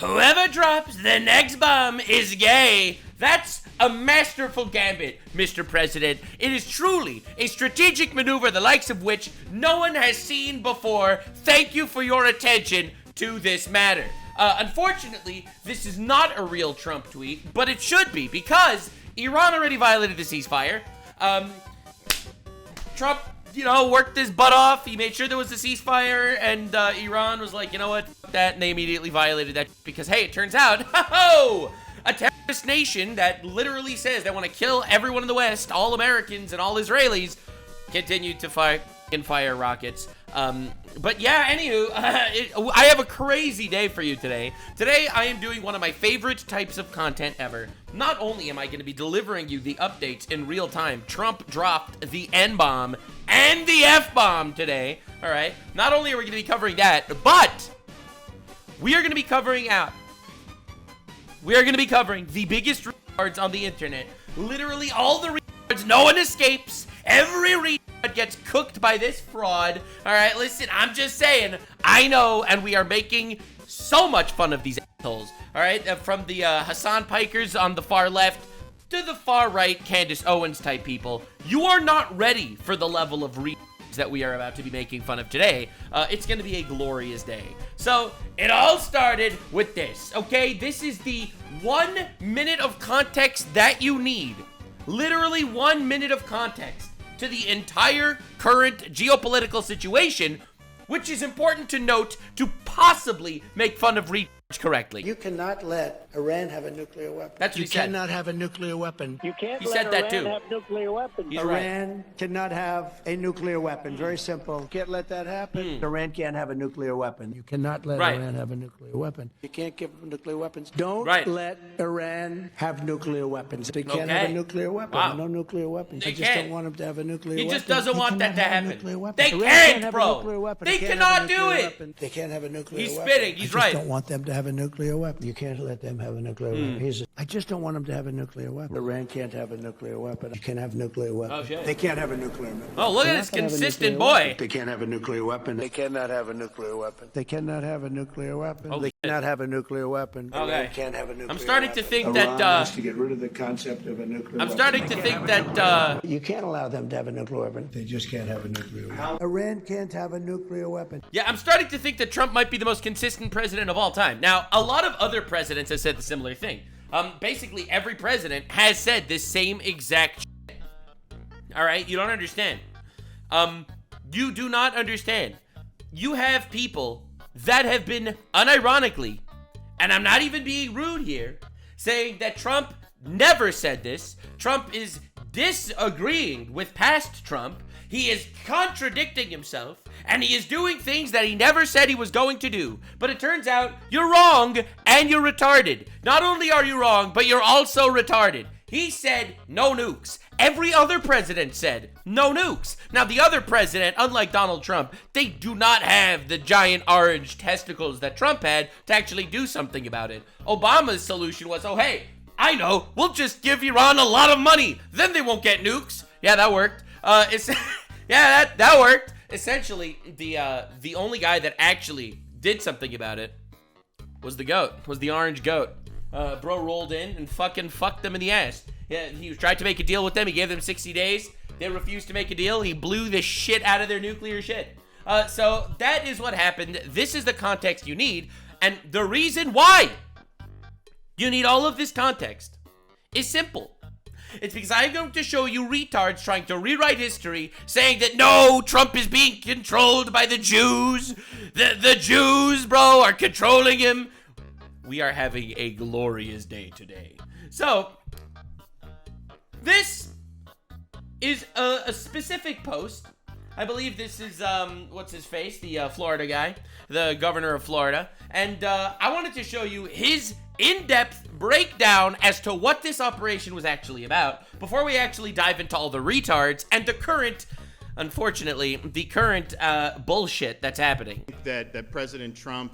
Whoever drops the next bomb is gay. That's a masterful gambit, Mr. President. It is truly a strategic maneuver the likes of which no one has seen before. Thank you for your attention to this matter. Unfortunately, this is not a real Trump tweet, but it should be because Iran already violated the ceasefire. Trump, worked his butt off. He made sure there was a ceasefire, and Iran was like, you know what, fuck that, and they immediately violated that because, hey, it turns out, a terrorist nation that literally says they want to kill everyone in the West, all Americans and all Israelis, continued to fire rockets. But yeah, anywho, I have a crazy day for you today. Today, I am doing one of my favorite types of content ever. Not only am I going to be delivering you the updates in real time, Trump dropped the N-bomb and the F-bomb today, all right? Not only are we going to be covering that, but we are going to be covering the biggest retards on the internet. Literally all the retards, no one escapes. Every retard gets cooked by this fraud. All right, listen, I'm just saying, I know, and we are making so much fun of these assholes. All right, from the Hasan Pikers on the far left to the far right Candace Owens type people. You are not ready for the level of retards that we are about to be making fun of today. It's going to be a glorious day. So, it all started with this, okay? This is the 1 minute of context that you need. Literally 1 minute of context to the entire current geopolitical situation, which is important to note to possibly make fun of retards correctly. You cannot let Iran have a nuclear weapon. That's what he said. You cannot have a nuclear weapon. You can't He let said that Iran too. have nuclear weapons. He's Iran cannot have a nuclear weapon. Very simple. Can't let that happen. Iran can't have a nuclear weapon. You cannot let Iran have a nuclear weapon. You can't give them nuclear weapons. Don't let Iran have nuclear weapons. They can't have a nuclear weapon. Wow. No nuclear weapons. They I just can't. don't want them to have a nuclear weapon. He just doesn't want that to happen. They Iran can't, have bro. a nuclear weapon. They can't cannot have a do nuclear it. weapon. They can't have a nuclear He's weapon. spitting. He's right. I just don't want them to have a nuclear weapon. You can't let them have a nuclear weapon. I just don't want them to have a nuclear weapon. Iran can't have a nuclear weapon. You can't have nuclear weapons. Oh, shit. They can't have a nuclear weapon. Oh, look at this consistent boy. They can't have a nuclear weapon. They cannot have a nuclear weapon. They cannot have a nuclear weapon. Oh, they cannot have a nuclear weapon. Okay. Iran can't have a nuclear I'm starting to weapon. think Iran that, wants to get rid of the concept of a nuclear I'm weapon. starting to think that, You can't allow them to have a nuclear weapon. They just can't have a nuclear weapon. Iran can't have a nuclear weapon. yeah, I'm starting to think that Trump might be the most consistent president of all time. Now, a lot of other presidents have said the similar thing. Basically, every president has said this same exact shit. All right? You don't understand. You do not understand. You have people that have been, unironically, and I'm not even being rude here, saying that Trump never said this. Trump is disagreeing with past Trump. He is contradicting himself, and he is doing things that he never said he was going to do. But it turns out you're wrong and you're retarded. Not only are you wrong, but you're also retarded. He said no nukes. Every other president said no nukes. Now, the other president, unlike Donald Trump, they do not have the giant orange testicles that Trump had to actually do something about it. Obama's solution was, oh, hey, I know, we'll just give Iran a lot of money. Then they won't get nukes. Yeah, that worked. That worked. Essentially, the only guy that actually did something about it was the orange goat. Bro rolled in and fucking fucked them in the ass. Yeah, he tried to make a deal with them. He gave them 60 days. They refused to make a deal. He blew the shit out of their nuclear shit. So that is what happened. This is the context you need. And the reason why you need all of this context is simple. It's because I'm going to show you retards trying to rewrite history, saying that no, Trump is being controlled by the Jews. The Jews, bro, are controlling him. We are having a glorious day today. So, this is a specific post. I believe this is, what's his face? The Florida guy, the governor of Florida. And I wanted to show you his in-depth breakdown as to what this operation was actually about before we actually dive into all the retards and the current, unfortunately, the current bullshit that's happening. That President Trump,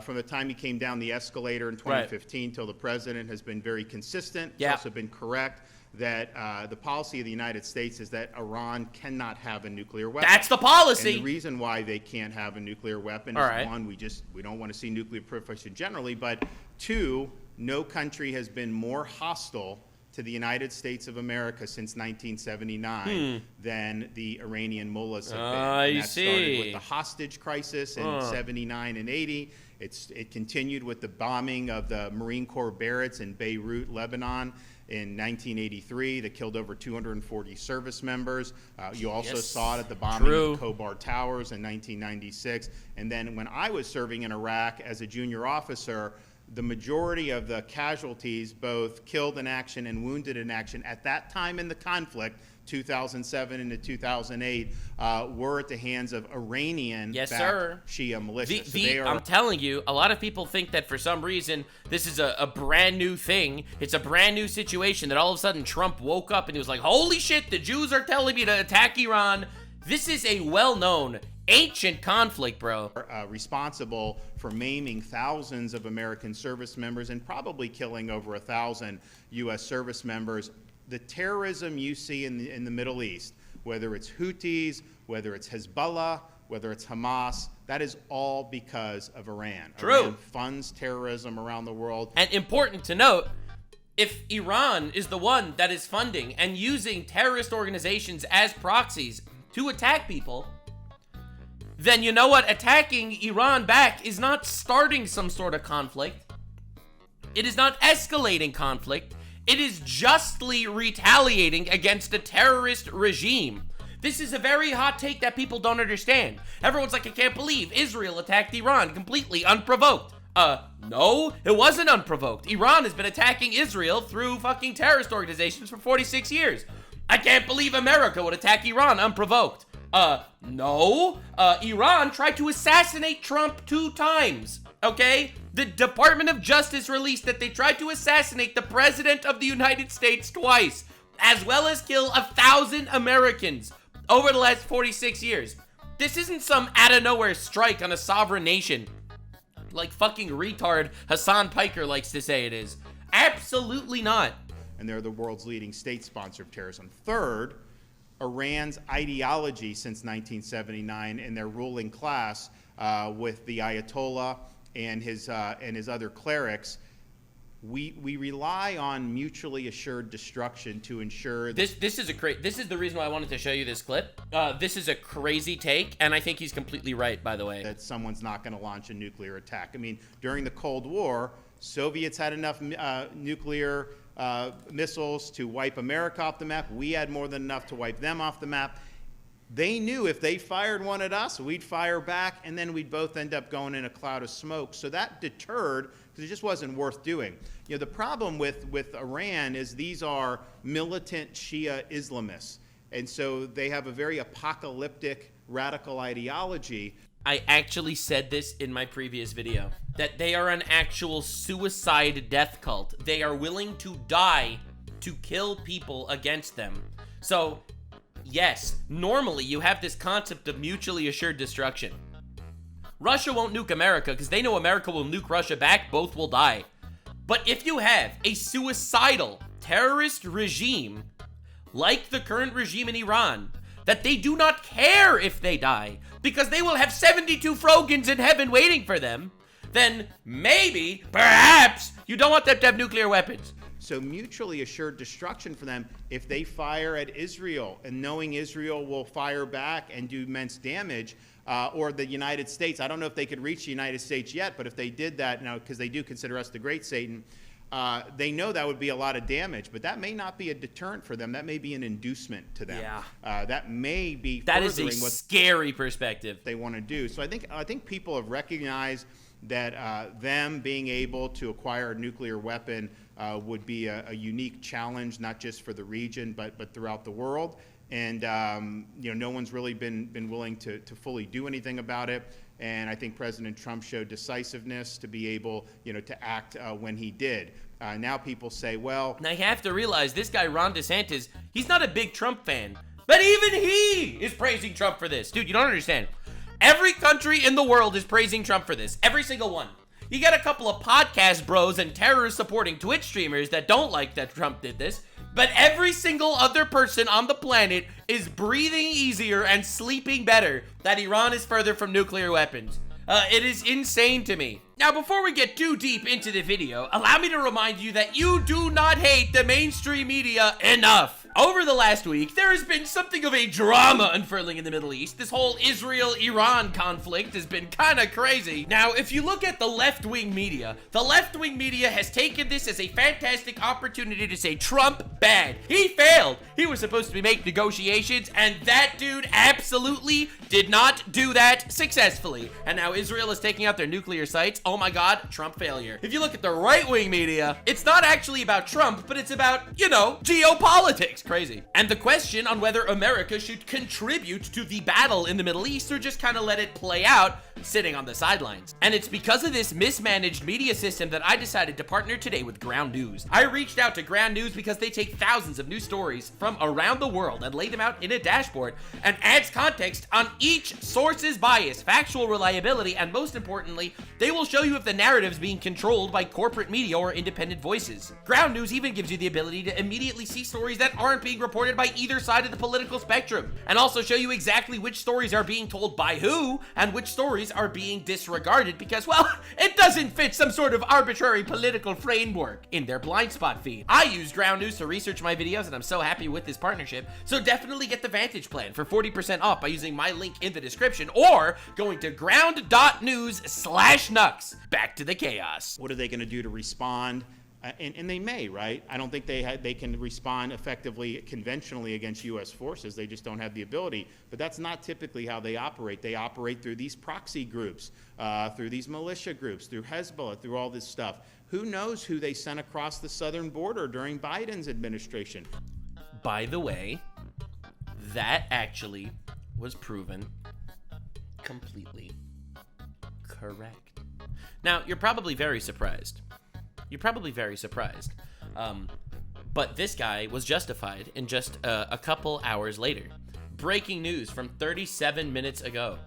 from the time he came down the escalator in 2015 till the president, has been very consistent. Yeah. He's also been correct. that the policy of the United States is that Iran cannot have a nuclear weapon. That's the policy. And the reason why they can't have a nuclear weapon is, one, we don't want to see nuclear proliferation generally, but two, no country has been more hostile to the United States of America since 1979 than the Iranian mullahs have been. And that started with the hostage crisis in 79 and 80. It continued with the bombing of the Marine Corps barracks in Beirut, Lebanon in 1983 that killed over 240 service members. You also saw it at the bombing of the Khobar Towers in 1996. And then when I was serving in Iraq as a junior officer, the majority of the casualties, both killed in action and wounded in action at that time in the conflict, 2007 into 2008, were at the hands of Iranian Shia militia. I'm telling you, a lot of people think that for some reason this is a brand new thing. It's a brand new situation that all of a sudden Trump woke up and he was like, holy shit, the Jews are telling me to attack Iran. This is a well-known ancient conflict, bro. Responsible for maiming thousands of American service members and probably killing over 1,000 U.S. service members. The terrorism you see in the Middle East, whether it's Houthis, whether it's Hezbollah, whether it's Hamas, that is all because of Iran. True. Iran funds terrorism around the world. And important to note, if Iran is the one that is funding and using terrorist organizations as proxies to attack people, then you know what? Attacking Iran back is not starting some sort of conflict. It is not escalating conflict. It is justly retaliating against a terrorist regime. This is a very hot take that people don't understand. Everyone's like, I can't believe Israel attacked Iran completely unprovoked. No, it wasn't unprovoked. Iran has been attacking Israel through fucking terrorist organizations for 46 years. I can't believe America would attack Iran unprovoked. No. Iran tried to assassinate Trump 2 times, okay? The Department of Justice released that they tried to assassinate the President of the United States twice, as well as kill 1,000 Americans over the last 46 years. This isn't some out-of-nowhere strike on a sovereign nation, like fucking retard Hasan Piker likes to say it is. Absolutely not. And they're the world's leading state sponsor of terrorism. Third, Iran's ideology since 1979 and their ruling class with the Ayatollah and his other clerics, we rely on mutually assured destruction to ensure that this is the reason why I wanted to show you this clip. This is a crazy take, and I think he's completely right, by the way. That someone's not going to launch a nuclear attack. I mean, during the Cold War, Soviets had enough nuclear missiles to wipe America off the map. We had more than enough to wipe them off the map. They knew if they fired one at us, we'd fire back, and then we'd both end up going in a cloud of smoke. So that deterred, because it just wasn't worth doing. You know, the problem with Iran is these are militant Shia Islamists, and so they have a very apocalyptic, radical ideology. I actually said this in my previous video, that they are an actual suicide death cult. They are willing to die to kill people against them. So, yes, normally you have this concept of mutually assured destruction. Russia won't nuke America because they know America will nuke Russia back, both will die. But if you have a suicidal terrorist regime, like the current regime in Iran, that they do not care if they die, because they will have 72 Frogans in heaven waiting for them, then maybe, perhaps, you don't want them to have nuclear weapons. So mutually assured destruction for them, if they fire at Israel and knowing Israel will fire back and do immense damage, or the United States, I don't know if they could reach the United States yet, but if they did that, now because they do consider us the great Satan, they know that would be a lot of damage, but that may not be a deterrent for them. That may be an inducement to them. Yeah. That may be that is furthering a what scary perspective they want to do. So I think people have recognized that them being able to acquire a nuclear weapon would be a unique challenge, not just for the region, but throughout the world. And no one's really been willing to fully do anything about it. And I think President Trump showed decisiveness to be able, to act when he did. Now people say, well... Now you have to realize this guy, Ron DeSantis, he's not a big Trump fan. But even he is praising Trump for this. Dude, you don't understand. Every country in the world is praising Trump for this. Every single one. You got a couple of podcast bros and terrorist-supporting Twitch streamers that don't like that Trump did this. but every single other person on the planet is breathing easier and sleeping better that Iran is further from nuclear weapons. It is insane to me. Now, before we get too deep into the video, allow me to remind you that you do not hate the mainstream media enough. Over the last week, there has been something of a drama unfurling in the Middle East. This whole Israel-Iran conflict has been kind of crazy. Now, if you look at the left-wing media has taken this as a fantastic opportunity to say Trump bad. He failed. He was supposed to make negotiations, and that dude absolutely did not do that successfully. And now Israel is taking out their nuclear sites. Oh my God, Trump failure. If you look at the right-wing media, it's not actually about Trump, but it's about, you know, geopolitics. Crazy. And the question on whether America should contribute to the battle in the Middle East or just kind of let it play out sitting on the sidelines. And it's because of this mismanaged media system that I decided to partner today with Ground News. I reached out to Ground News because they take thousands of news stories from around the world and lay them out in a dashboard and adds context on each source's bias, factual reliability, and most importantly, they will show you if the narrative is being controlled by corporate media or independent voices. Ground News even gives you the ability to immediately see stories that aren't being reported by either side of the political spectrum, and also show you exactly which stories are being told by who and which stories are being disregarded because, well, it doesn't fit some sort of arbitrary political framework in their blind spot feed. I use Ground News to research my videos, and I'm so happy with this partnership, so definitely get the Vantage plan for 40% off by using my link in the description or going to ground.news/Nux. Back to the chaos. What are they going to do to respond? And they may, right? I don't think they can respond effectively conventionally against U.S. forces. They just don't have the ability. But that's not typically how they operate. They operate through these proxy groups, through these militia groups, through Hezbollah, through all this stuff. Who knows who they sent across the southern border during Biden's administration? By the way, that actually was proven completely correct. Now, you're probably very surprised. But this guy was justified in just a couple hours later. Breaking news from 37 minutes ago.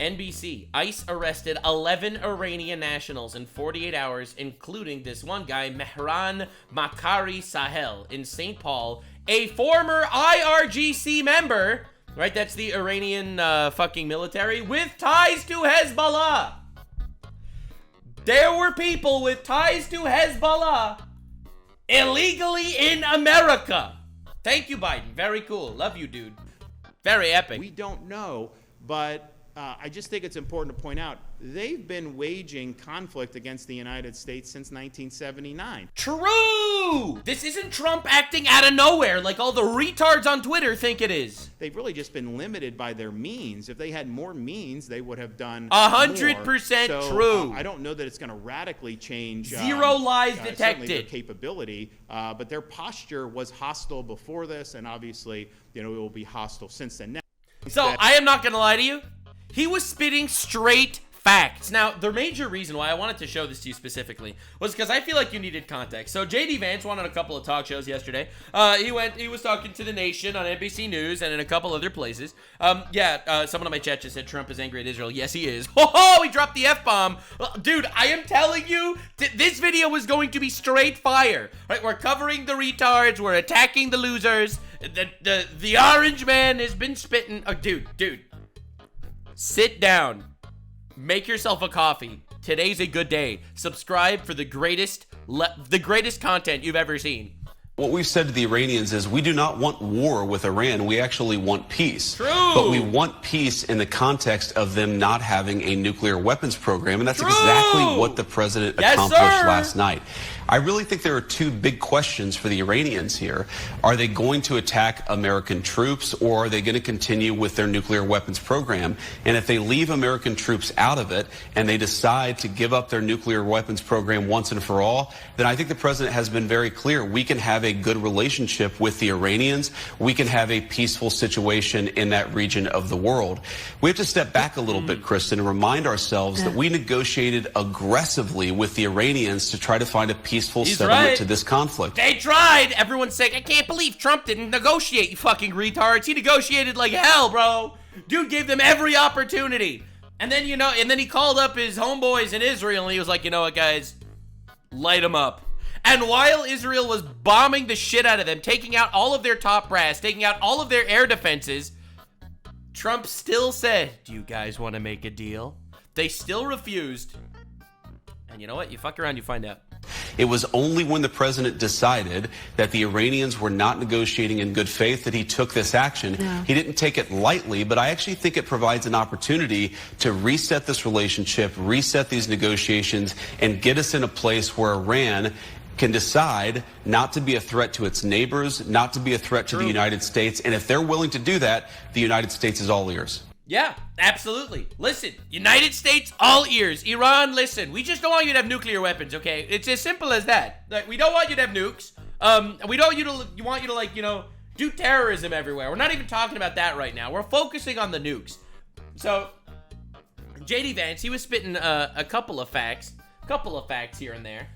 NBC, ICE arrested 11 Iranian nationals in 48 hours, including this one guy, Mehran Makari Sahel, in St. Paul, a former IRGC member, right? That's the Iranian fucking military, with ties to Hezbollah. There were people with ties to Hezbollah illegally in America. Thank you, Biden. Very cool. Love you, dude. Very epic. We don't know, but I just think it's important to point out they've been waging conflict against the United States since 1979. True! This isn't Trump acting out of nowhere like all the retards on Twitter think it is. They've really just been limited by their means. If they had more means, they would have done 100% true. I don't know that it's going to radically change. Zero lies detected. Their capability, but their posture was hostile before this, and obviously, you know, it will be hostile since then. So I am not going to lie to you. He was spitting straight facts. Now, the major reason why I wanted to show this to you specifically was because I feel like you needed context. So J.D. Vance went on a couple of talk shows yesterday. He was talking to The Nation on NBC News and in a couple other places. Someone on my chat just said Trump is angry at Israel. Yes, he is. Oh, he dropped the F-bomb. Dude, I am telling you, this video was going to be straight fire. Right? We're covering the retards. We're attacking the losers. The orange man has been spitting. Oh, dude. Sit down. Make yourself a coffee. Today's a good day. Subscribe for the greatest content you've ever seen. What we've said to the Iranians is we do not want war with Iran. We actually want peace. True. But we want peace in the context of them not having a nuclear weapons program. And that's True. Exactly what the president accomplished last night. I really think there are two big questions for the Iranians here. Are they going to attack American troops, or are they going to continue with their nuclear weapons program? And if they leave American troops out of it and they decide to give up their nuclear weapons program once and for all, then I think the president has been very clear. We can have a good relationship with the Iranians. We can have a peaceful situation in that region of the world. We have to step back a little bit, Kristen, and remind ourselves that we negotiated aggressively with the Iranians to try to find a peaceful settlement to this conflict. They tried. Everyone's saying, I can't believe Trump didn't negotiate, you fucking retards. He negotiated like hell, bro. Dude gave them every opportunity. And then, and then he called up his homeboys in Israel and he was like, you know what, guys? Light them up. And while Israel was bombing the shit out of them, taking out all of their top brass, taking out all of their air defenses, Trump still said, do you guys want to make a deal? They still refused. And you know what? You fuck around, you find out. It was only when the president decided that the Iranians were not negotiating in good faith that he took this action. Yeah. He didn't take it lightly, but I actually think it provides an opportunity to reset this relationship, reset these negotiations, and get us in a place where Iran can decide not to be a threat to its neighbors, not to be a threat to the United States. And if they're willing to do that, the United States is all ears. Yeah, absolutely. Listen, United States, all ears. Iran, listen, we just don't want you to have nuclear weapons, okay? It's as simple as that. Like, we don't want you to have nukes. We don't want you to, like, you know, do terrorism everywhere. We're not even talking about that right now. We're focusing on the nukes. So, JD Vance, he was spitting a couple of facts here and there.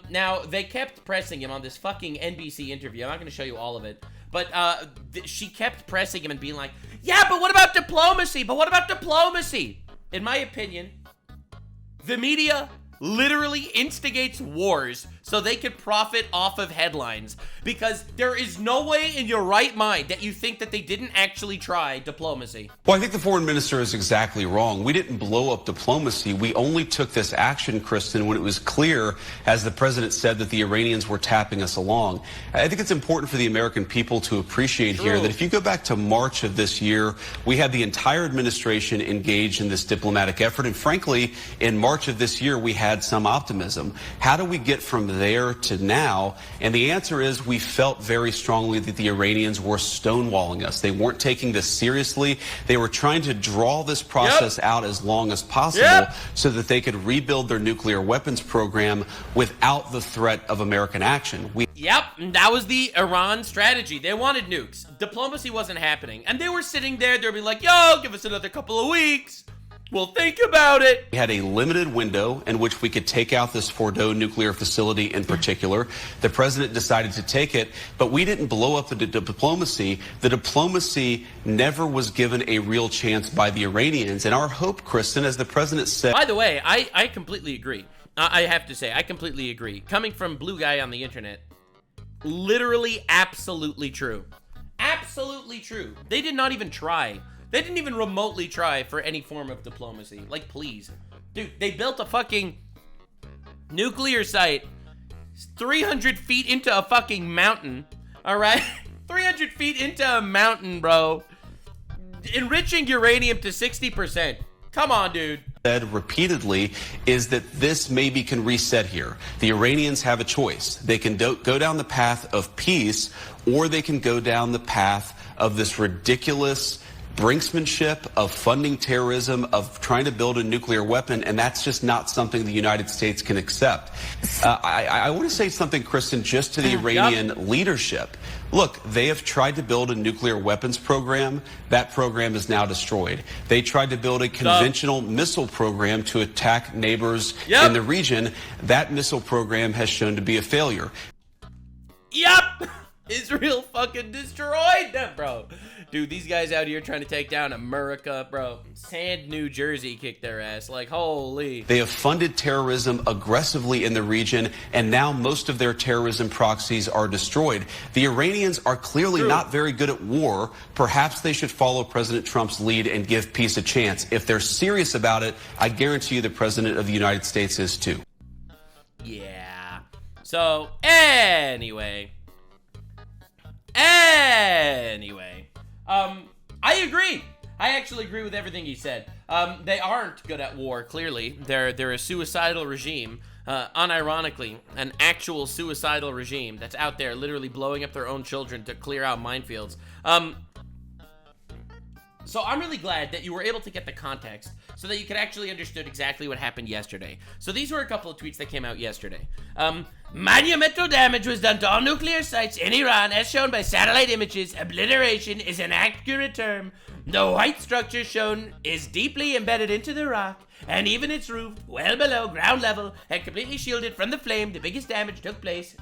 Now, they kept pressing him on this fucking NBC interview. I'm not going to show you all of it. But she kept pressing him and being like, yeah, but what about diplomacy? But what about diplomacy? In my opinion, the media literally instigates wars so they can profit off of headlines, because there is no way in your right mind that you think that they didn't actually try diplomacy. Well, I think the foreign minister is exactly wrong. We didn't blow up diplomacy. We only took this action, Kristen, when it was clear, as the president said, that the Iranians were tapping us along. I think it's important for the American people to appreciate here that if you go back to March of this year, we had the entire administration engaged in this diplomatic effort. And frankly, in March of this year, we had some optimism. How do we get from there to now? And the answer is we felt very strongly that the Iranians were stonewalling us. They weren't taking this seriously. They were trying to draw this process out as long as possible so that they could rebuild their nuclear weapons program without the threat of American action. That was the Iran strategy. They wanted nukes. Diplomacy wasn't happening. And they were sitting there, they'd be like, yo, give us another couple of weeks. We'll think about it. We had a limited window in which we could take out this Fordo nuclear facility in particular. The president decided to take it, but we didn't blow up the diplomacy. The diplomacy never was given a real chance by the Iranians. And our hope, Kristen, as the president said... By the way, I completely agree. I have to say, I completely agree. Coming from Blue Guy on the internet, literally absolutely true. Absolutely true. They did not even try. They didn't even remotely try for any form of diplomacy. Like, please. Dude, they built a fucking nuclear site 300 feet into a fucking mountain. All right? 300 feet into a mountain, bro. Enriching uranium to 60%. Come on, dude. Said repeatedly is that this maybe can reset here. The Iranians have a choice. They can go down the path of peace, or they can go down the path of this ridiculous brinksmanship of funding terrorism, of trying to build a nuclear weapon, and that's just not something the United States can accept. I want to say something, Kristen, just to the Iranian leadership. Look, they have tried to build a nuclear weapons program. That program is now destroyed. They tried to build a conventional missile program to attack neighbors in the region. That missile program has shown to be a failure. Israel fucking destroyed them, bro. Dude, these guys out here trying to take down America, bro. Sand, New Jersey kicked their ass. Like, holy. They have funded terrorism aggressively in the region, and now most of their terrorism proxies are destroyed. The Iranians are clearly not very good at war. Perhaps they should follow President Trump's lead and give peace a chance. If they're serious about it, I guarantee you the President of the United States is too. Yeah. So, anyway. I agree. I actually agree with everything he said. They aren't good at war, clearly. They're a suicidal regime. Unironically, an actual suicidal regime that's out there literally blowing up their own children to clear out minefields. So I'm really glad that you were able to get the context so that you could actually understand exactly what happened yesterday. So these were a couple of tweets that came out yesterday. Monumental damage was done to all nuclear sites in Iran as shown by satellite images. Obliteration is an accurate term. The white structure shown is deeply embedded into the rock, and even its roof, well below ground level, and completely shielded from the flame. The biggest damage took place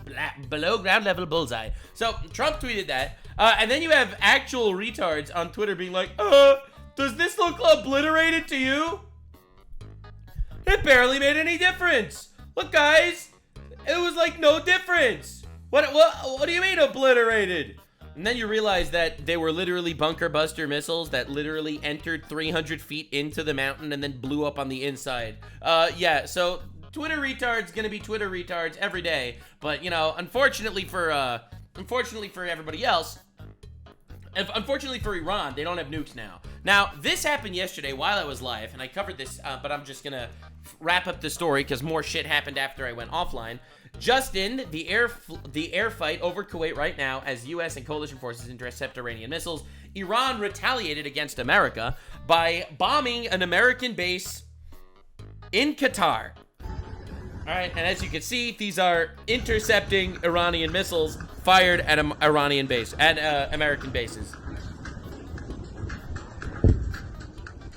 below ground level bullseye. So Trump tweeted that. And then you have actual retards on Twitter being like, does this look obliterated to you? It barely made any difference. Look, guys, it was like like no difference. What do you mean obliterated? And then you realize that they were literally bunker buster missiles that literally entered 300 feet into the mountain and then blew up on the inside. Yeah, so Twitter retards gonna be Twitter retards every day. But, you know, unfortunately for everybody else, unfortunately for Iran, they don't have nukes now. Now, this happened yesterday while I was live, and I covered this, but I'm just gonna wrap up the story because more shit happened after I went offline. Just in, the air fight over Kuwait right now as U.S. and coalition forces intercept Iranian missiles. Iran retaliated against America by bombing an American base in Qatar. All right, and as you can see, these are intercepting Iranian missiles fired at American bases.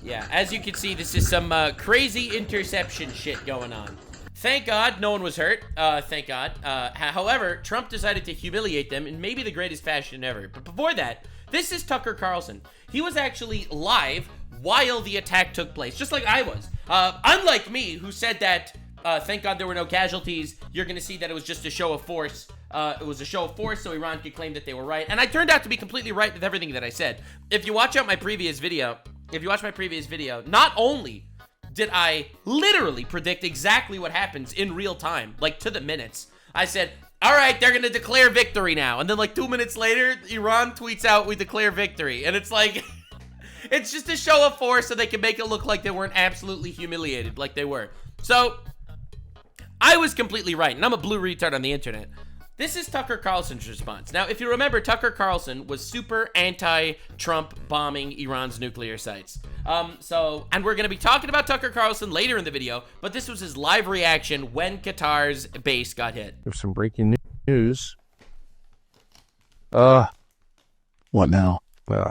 Yeah, as you can see, this is some crazy interception shit going on. Thank God no one was hurt. Thank God. However, Trump decided to humiliate them in maybe the greatest fashion ever. But before that, this is Tucker Carlson. He was actually live while the attack took place, just like I was. Unlike me, who said that, thank God there were no casualties, you're going to see that it was just a show of force. It was a show of force, so Iran could claim that they were right. And I turned out to be completely right with everything that I said. If you watch my previous video, not only did I literally predict exactly what happens in real time, like to the minutes. I said, all right, they're going to declare victory now. And then like 2 minutes later, Iran tweets out, we declare victory. And it's like, it's just a show of force so they can make it look like they weren't absolutely humiliated like they were. So I was completely right, and I'm a blue retard on the internet. This is Tucker Carlson's response. Now, if you remember, Tucker Carlson was super anti-Trump bombing Iran's nuclear sites. And we're going to be talking about Tucker Carlson later in the video, but this was his live reaction when Qatar's base got hit. There's some breaking news. What now?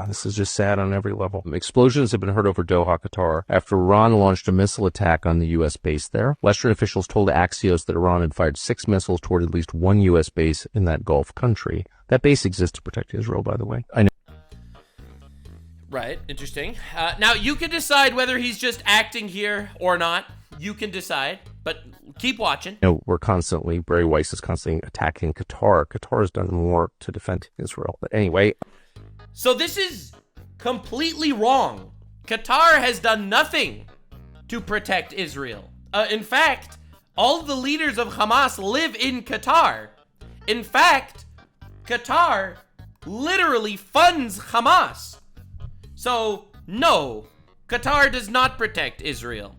This is just sad on every level. Explosions have been heard over Doha, Qatar, after Iran launched a missile attack on the U.S. base there. Western officials told Axios that Iran had fired 6 missiles toward at least one U.S. base in that Gulf country. That base exists to protect Israel, by the way. I know. Right, interesting. Now, you can decide whether he's just acting here or not. You can decide, but keep watching. Barry Weiss is constantly attacking Qatar. Qatar has done more to defend Israel. But anyway... So this is completely wrong. Qatar has done nothing to protect Israel. In fact, all the leaders of Hamas live in Qatar. In fact, Qatar literally funds Hamas. So, no, Qatar does not protect Israel.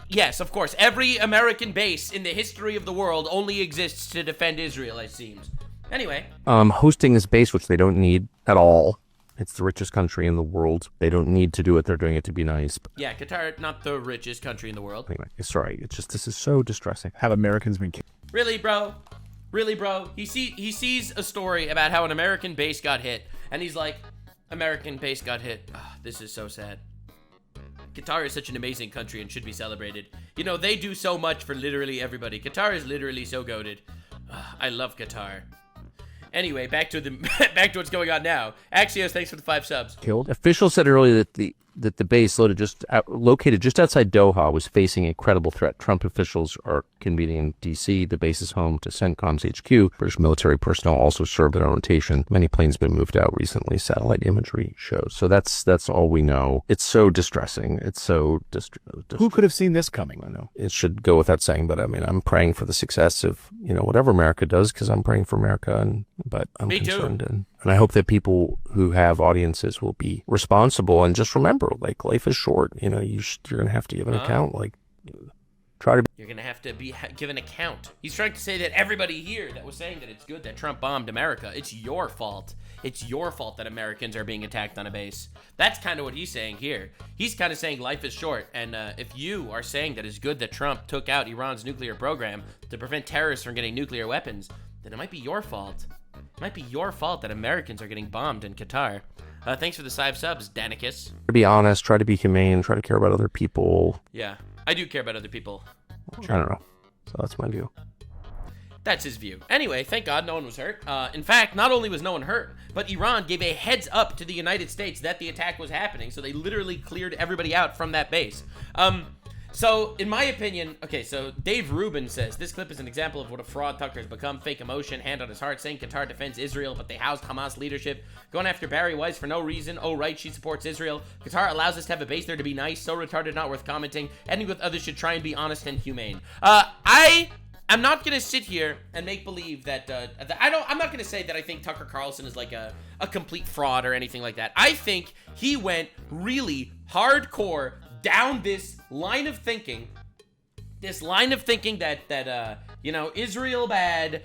Yes, of course, every American base in the history of the world only exists to defend Israel, it seems. Anyway. Hosting this base, which they don't need at all. It's the richest country in the world. They don't need to do it. They're doing it to be nice. But... Yeah, Qatar, not the richest country in the world. Anyway, sorry. It's just, this is so distressing. Have Americans been killed? Really, bro? Really, bro? He sees a story about how an American base got hit, and he's like, American base got hit. Oh, this is so sad. Qatar is such an amazing country and should be celebrated. You know, they do so much for literally everybody. Qatar is literally so goated. I love Qatar. Anyway, back to what's going on now. Axios, thanks for the 5 subs. Killed. Officials said earlier that the base located just outside Doha was facing a credible threat. Trump officials are convening in D.C. The base is home to CENTCOM's HQ. British military personnel also served on rotation. Many planes have been moved out recently. Satellite imagery shows. So that's all we know. It's so distressing. It's so Who could have seen this coming? I know. It should go without saying, but I mean, I'm praying for the success of, whatever America does, because I'm praying for America, but I'm concerned. And I hope that people who have audiences will be responsible and just remember, like, life is short. You're going to have to give an account. Like, You're going to have to give an account. He's trying to say that everybody here that was saying that it's good that Trump bombed America, it's your fault. It's your fault that Americans are being attacked on a base. That's kind of what he's saying here. He's kind of saying life is short. And if you are saying that it's good that Trump took out Iran's nuclear program to prevent terrorists from getting nuclear weapons, then it might be your fault. It might be your fault that Americans are getting bombed in Qatar. Thanks for the 5 subs, Danicus. To be honest, try to be humane, try to care about other people. Yeah, I do care about other people. I don't know. So that's my view. That's his view. Anyway, thank God no one was hurt. In fact, not only was no one hurt, but Iran gave a heads up to the United States that the attack was happening, so they literally cleared everybody out from that base. So, in my opinion, okay, so Dave Rubin says, this clip is an example of what a fraud Tucker has become. Fake emotion, hand on his heart, saying Qatar defends Israel, but they housed Hamas leadership. Going after Barry Weiss for no reason. Oh, right, she supports Israel. Qatar allows us to have a base there to be nice. So retarded, not worth commenting. Ending with others should try and be honest and humane. I'm not gonna sit here and make believe that, I'm not gonna say that I think Tucker Carlson is like a complete fraud or anything like that. I think he went really hardcore down this line of thinking that you know, Israel bad,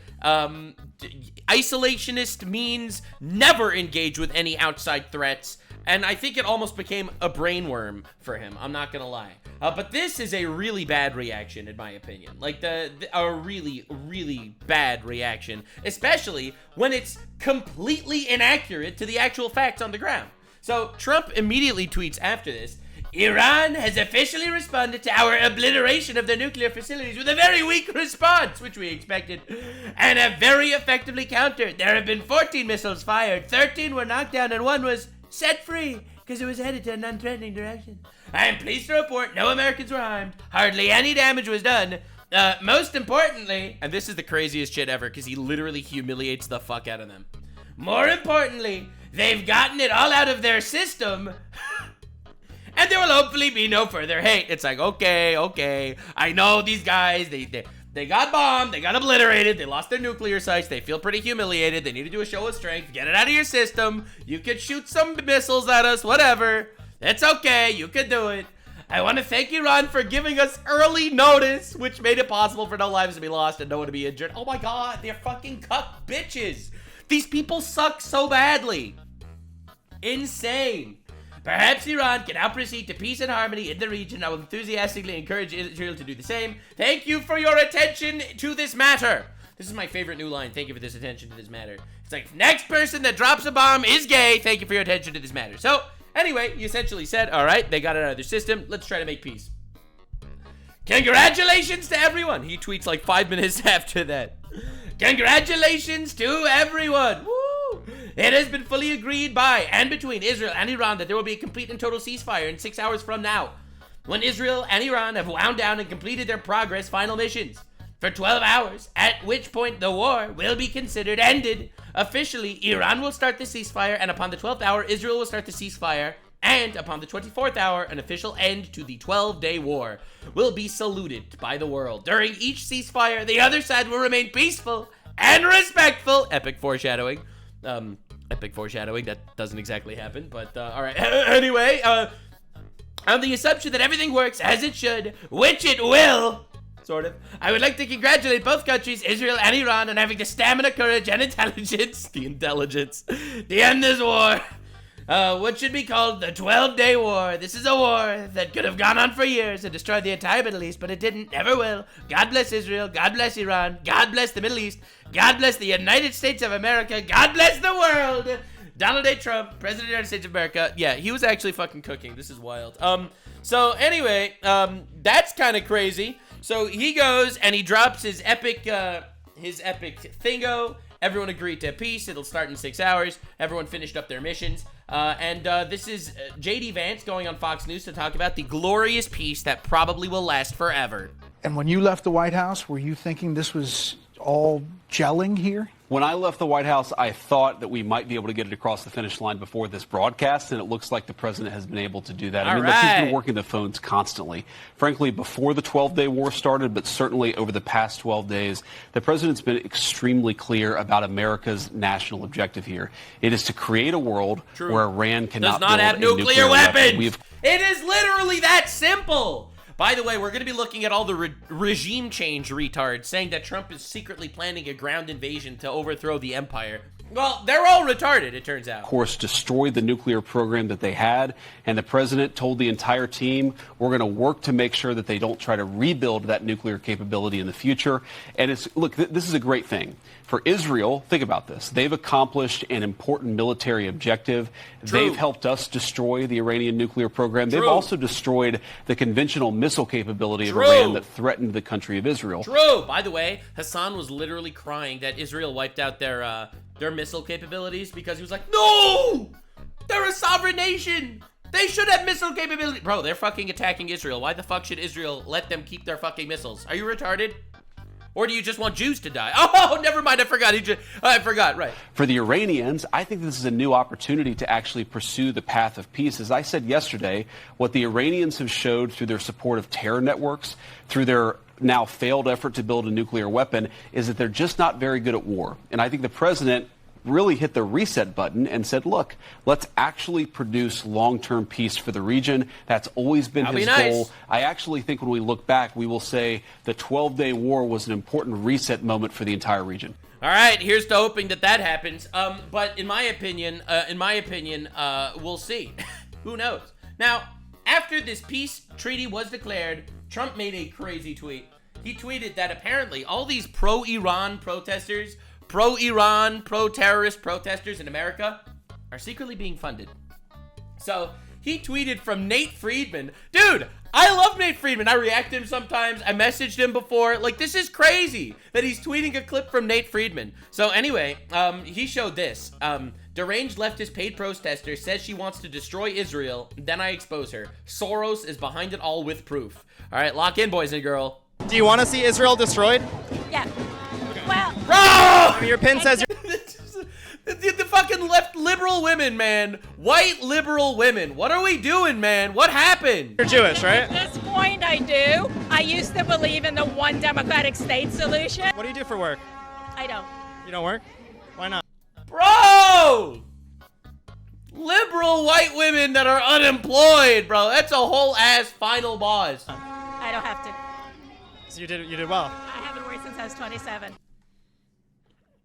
isolationist means never engage with any outside threats, and I think it almost became a brainworm for him, I'm not gonna lie. But this is a really bad reaction, in my opinion. Like, a really, really bad reaction, especially when it's completely inaccurate to the actual facts on the ground. So, Trump immediately tweets after this, Iran has officially responded to our obliteration of their nuclear facilities with a very weak response, which we expected, and have very effectively countered. There have been 14 missiles fired, 13 were knocked down, and 1 was set free because it was headed to a non-threatening direction. I am pleased to report no Americans were harmed, hardly any damage was done. Most importantly, and this is the craziest shit ever because he literally humiliates the fuck out of them. More importantly, they've gotten it all out of their system. And there will hopefully be no further hate. It's like, okay. I know these guys, they got bombed, they got obliterated, they lost their nuclear sites, they feel pretty humiliated, they need to do a show of strength, get it out of your system, you could shoot some missiles at us, whatever. It's okay, you could do it. I want to thank Iran for giving us early notice, which made it possible for no lives to be lost and no one to be injured. Oh my god, they're fucking cuck bitches. These people suck so badly. Insane. Perhaps Iran can now proceed to peace and harmony in the region. I will enthusiastically encourage Israel to do the same. Thank you for your attention to this matter. This is my favorite new line. Thank you for this attention to this matter. It's like, next person that drops a bomb is gay. Thank you for your attention to this matter. So, anyway, he essentially said, all right, they got it out of their system. Let's try to make peace. Congratulations to everyone. He tweets like 5 minutes after that. Congratulations to everyone. Woo! It has been fully agreed by and between Israel and Iran that there will be a complete and total ceasefire in 6 hours from now, when Israel and Iran have wound down and completed their progress final missions for 12 hours, at which point the war will be considered ended. Officially, Iran will start the ceasefire, and upon the 12th hour, Israel will start the ceasefire, and upon the 24th hour, an official end to the 12-day war will be saluted by the world. During each ceasefire, the other side will remain peaceful and respectful. Epic foreshadowing. Epic foreshadowing, that doesn't exactly happen, but, alright. Anyway, on the assumption that everything works as it should, which it will, sort of, I would like to congratulate both countries, Israel and Iran, on having the stamina, courage, and intelligence, to end this war. What should be called the 12-day war. This is a war that could have gone on for years and destroyed the entire Middle East, but it didn't, never will. God bless Israel, God bless Iran, God bless the Middle East, God bless the United States of America, God bless the world. Donald J. Trump, President of the United States of America. Yeah, he was actually fucking cooking. This is wild. So anyway, that's kind of crazy. So he goes and he drops his epic thingo. Everyone agreed to peace. It'll start in 6 hours. Everyone finished up their missions. And this is J.D. Vance going on Fox News to talk about the glorious peace that probably will last forever. And when you left the White House, were you thinking this was all gelling here? When I left the White House, I thought that we might be able to get it across the finish line before this broadcast, and it looks like the president has been able to do that. I mean, look, he's been working the phones constantly. Frankly, before the 12-day war started, but certainly over the past 12 days, the president's been extremely clear about America's national objective here. It is to create a world where Iran cannot have nuclear weapons. It is literally that simple. By the way, we're going to be looking at all the regime change retards saying that Trump is secretly planning a ground invasion to overthrow the empire. Well, they're all retarded, it turns out. Of course, destroyed the nuclear program that they had, and the president told the entire team, we're going to work to make sure that they don't try to rebuild that nuclear capability in the future. And it's, look, this is a great thing. For Israel, think about this. They've accomplished an important military objective. They've helped us destroy the Iranian nuclear program. They've also destroyed the conventional missile capability of Iran that threatened the country of Israel. By the way, Hasan was literally crying that Israel wiped out their missile capabilities because he was like, no! They're a sovereign nation! They should have missile capability. Bro, they're fucking attacking Israel. Why the fuck should Israel let them keep their fucking missiles? Are you retarded? Or do you just want Jews to die? Oh, never mind. I forgot. I forgot. Right. For the Iranians, I think this is a new opportunity to actually pursue the path of peace. As I said yesterday, what the Iranians have showed through their support of terror networks, through their now failed effort to build a nuclear weapon, is that they're just not very good at war. And I think the president really hit the reset button and said, look, let's actually produce long-term peace for the region. That's always been his goal. I actually think when we look back, we will say the 12-day war was an important reset moment for the entire region. All right, here's to hoping that happens. But in my opinion, we'll see. Who knows? Now, after this peace treaty was declared, Trump made a crazy tweet. He tweeted that apparently all these pro-Iran protesters, pro-Iran, pro-terrorist protesters in America are secretly being funded. So he tweeted from Nate Friedman. Dude, I love Nate Friedman. I react to him sometimes. I messaged him before. Like, this is crazy that he's tweeting a clip from Nate Friedman. So anyway, he showed this. Deranged leftist paid protester says she wants to destroy Israel. Then I expose her. Soros is behind it all with proof. All right, lock in, boys and girls. Do you want to see Israel destroyed? Yeah. Well, bro! I mean, your pin says the fucking left liberal women, man. White liberal women. What are we doing, man? What happened? You're Jewish, right? At this point, I do. I used to believe in the one democratic state solution. What do you do for work? I don't. You don't work? Why not? Bro! Liberal white women that are unemployed, bro. That's a whole ass final boss. I don't have to. So you did well. I haven't worked since I was 27.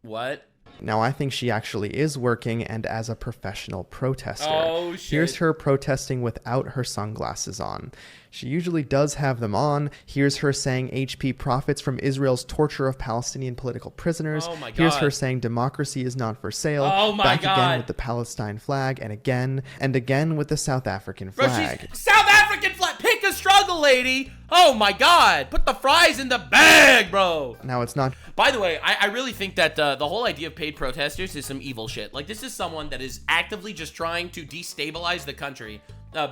What? Now, I think she actually is working and as a professional protester. Oh, shit. Here's her protesting without her sunglasses on. She usually does have them on. Here's her saying HP profits from Israel's torture of Palestinian political prisoners. Oh my God. Here's her saying democracy is not for sale. Oh my Back God. again with the Palestine flag and again with the South African flag. Bro, South African flag. Pick a struggle, lady. Oh my God. Put the fries in the bag, bro. Now, it's not... By the way, I really think that the whole idea of paid protesters is some evil shit. Like, this is someone that is actively just trying to destabilize the country,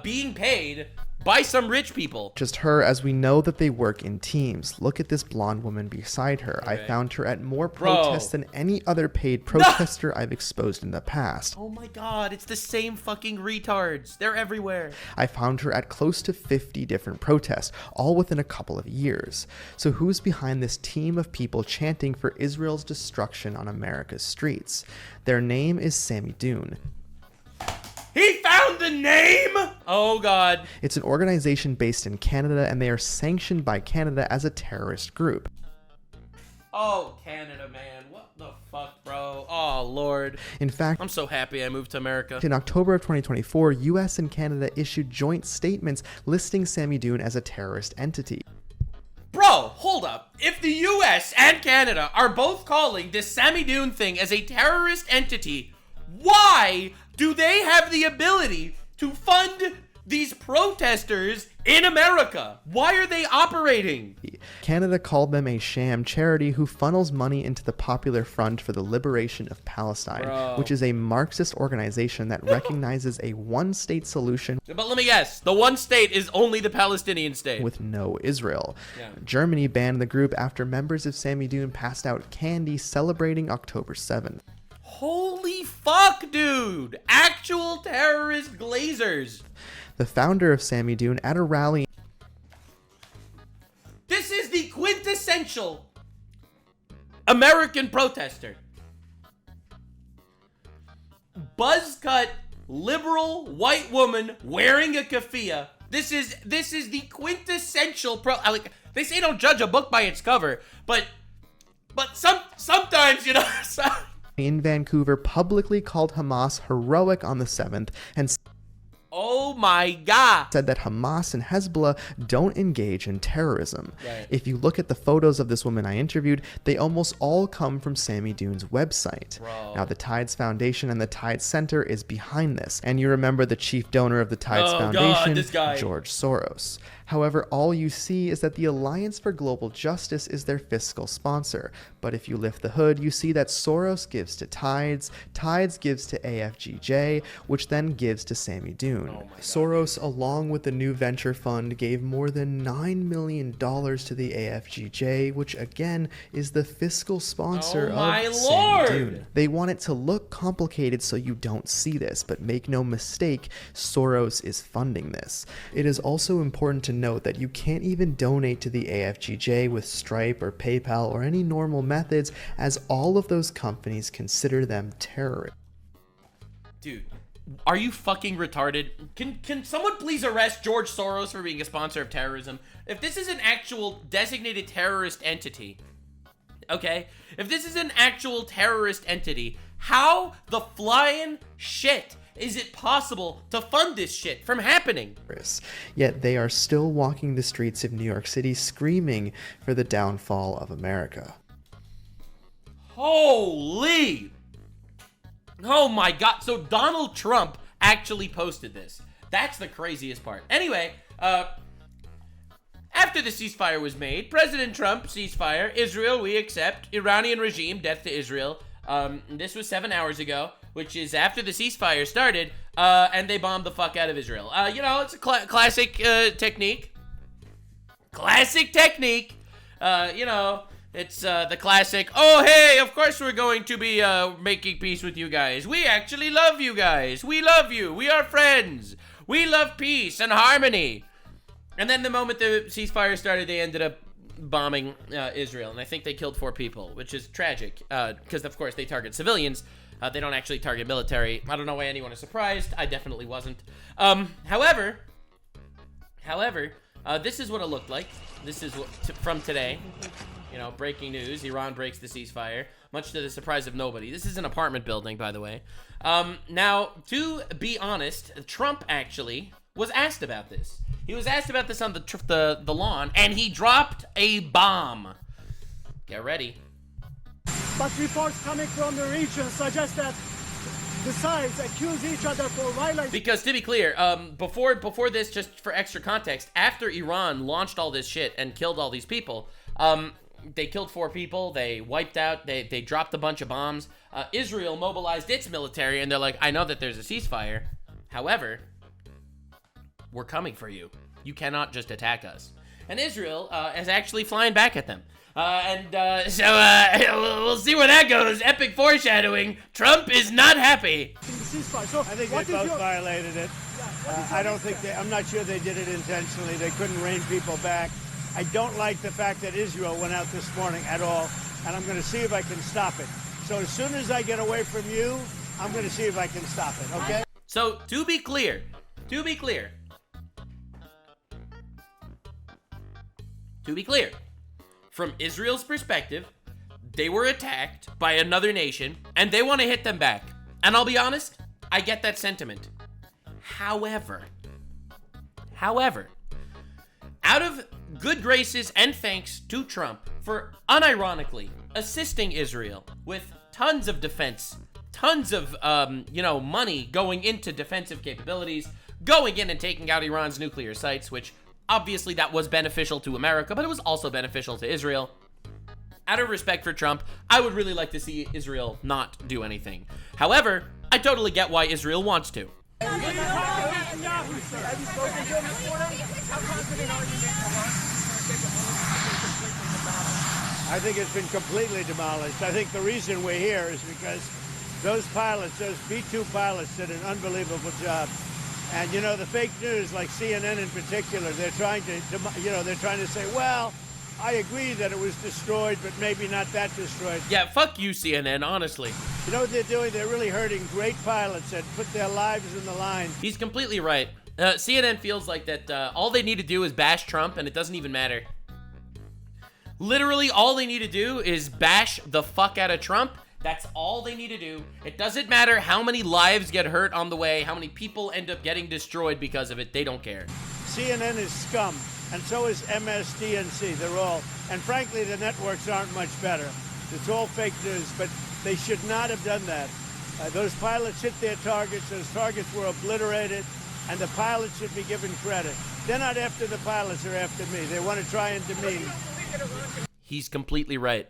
being paid by some rich people. Just her, as we know that they work in teams. Look at this blonde woman beside her. Okay. I found her at more protests than any other paid protester I've exposed in the past. Oh my God, it's the same fucking retards. They're everywhere. I found her at close to 50 different protests, all within a couple of years. So who's behind this team of people chanting for Israel's destruction on America's streets? Their name is Sami Doon. He found the name? Oh, God. It's an organization based in Canada, and they are sanctioned by Canada as a terrorist group. Oh, Canada, man. What the fuck, bro? Oh, Lord. In fact, I'm so happy I moved to America. In October of 2024, US and Canada issued joint statements listing Sami Doon as a terrorist entity. Bro, hold up. If the US and Canada are both calling this Sami Doon thing as a terrorist entity, why do they have the ability to fund these protesters in America? Why are they operating? Canada called them a sham charity who funnels money into the Popular Front for the Liberation of Palestine, which is a Marxist organization that recognizes a one-state solution. But let me guess, the one state is only the Palestinian state. With no Israel. Yeah. Germany banned the group after members of Sami Doon passed out candy celebrating October 7th. Holy fuck, dude! Actual terrorist glazers. The founder of Sami Doon at a rally. This is the quintessential American protester. Buzzcut, liberal, white woman wearing a keffiyeh. This is the quintessential like, they say don't judge a book by its cover, but sometimes, you know. In Vancouver publicly called Hamas heroic on the 7th and oh my God, said that Hamas and Hezbollah don't engage in terrorism. Right. If you look at the photos of this woman I interviewed, they almost all come from Sami Doon's website. Bro. Now, the Tides Foundation and the Tides Center is behind this. And you remember the chief donor of the Tides Foundation, God, this guy. George Soros. However, all you see is that the Alliance for Global Justice is their fiscal sponsor. But if you lift the hood, you see that Soros gives to Tides, Tides gives to AFGJ, which then gives to Sammy Dune. Soros, along with the new venture fund, gave more than $9 million to the AFGJ, which again is the fiscal sponsor of Sammy Dune. They want it to look complicated so you don't see this, but make no mistake, Soros is funding this. It is also important to note that you can't even donate to the AFGJ with Stripe or PayPal or any normal methods, as all of those companies consider them terrorists. Dude, are you fucking retarded? Can someone please arrest George Soros for being a sponsor of terrorism? If this is an actual designated terrorist entity, okay? If this is an actual terrorist entity, how the flying shit is it possible to fund this shit from happening? Yet they are still walking the streets of New York City screaming for the downfall of America. Holy! Oh my god. So Donald Trump actually posted this. That's the craziest part. Anyway, after the ceasefire was made, President Trump, ceasefire, Israel, we accept, Iranian regime, death to Israel. This was 7 hours ago, which is after the ceasefire started, and they bombed the fuck out of Israel. You know, it's a classic technique. Classic technique. You know, it's the classic, oh, hey, of course we're going to be making peace with you guys. We actually love you guys. We love you. We are friends. We love peace and harmony. And then the moment the ceasefire started, they ended up bombing Israel, and I think they killed 4 people, which is tragic, because of course they target civilians. They don't actually target military. I don't know why anyone is surprised. I definitely wasn't. However, this is what it looked like. This is what from today. You know, breaking news: Iran breaks the ceasefire, much to the surprise of nobody. This is an apartment building, by the way. Now, to be honest, Trump actually was asked about this. He was asked about this on the lawn, and he dropped a bomb. Get ready. But reports coming from the region suggest that the sides accuse each other for violence. Because to be clear, before this, just for extra context, after Iran launched all this shit and killed all these people, they killed 4 people. They wiped out. They dropped a bunch of bombs. Israel mobilized its military, and they're like, I know that there's a ceasefire. However, we're coming for you. You cannot just attack us. And Israel is actually flying back at them. So we'll see where that goes. Epic foreshadowing. Trump is not happy. So I think they both violated it. I don't think I'm not sure they did it intentionally. They couldn't rein people back. I don't like the fact that Israel went out this morning at all, and I'm going to see if I can stop it. So as soon as I get away from you, I'm going to see if I can stop it, okay? So to be clear, from Israel's perspective, they were attacked by another nation, and they want to hit them back. And I'll be honest, I get that sentiment. However, out of good graces and thanks to Trump for unironically assisting Israel with tons of defense, tons of, money going into defensive capabilities, going in and taking out Iran's nuclear sites, which obviously that was beneficial to America, but it was also beneficial to Israel. Out of respect for Trump, I would really like to see Israel not do anything. However, I totally get why Israel wants to. I think it's been completely demolished. I think the reason we're here is because those pilots, those B-2 pilots, did an unbelievable job. And, you know, the fake news, like CNN in particular, they're trying to say, well, I agree that it was destroyed, but maybe not that destroyed. Yeah, fuck you, CNN, honestly. You know what they're doing? They're really hurting great pilots that put their lives in the line. He's completely right. CNN feels like that all they need to do is bash Trump, and it doesn't even matter. Literally, all they need to do is bash the fuck out of Trump. That's all they need to do. It doesn't matter how many lives get hurt on the way, how many people end up getting destroyed because of it. They don't care. CNN is scum, and so is MSDNC. They're all, and frankly, the networks aren't much better. It's all fake news, but they should not have done that. Those pilots hit their targets. Those targets were obliterated, and the pilots should be given credit. They're not after the pilots, they're after me. They want to try and demean. He's completely right.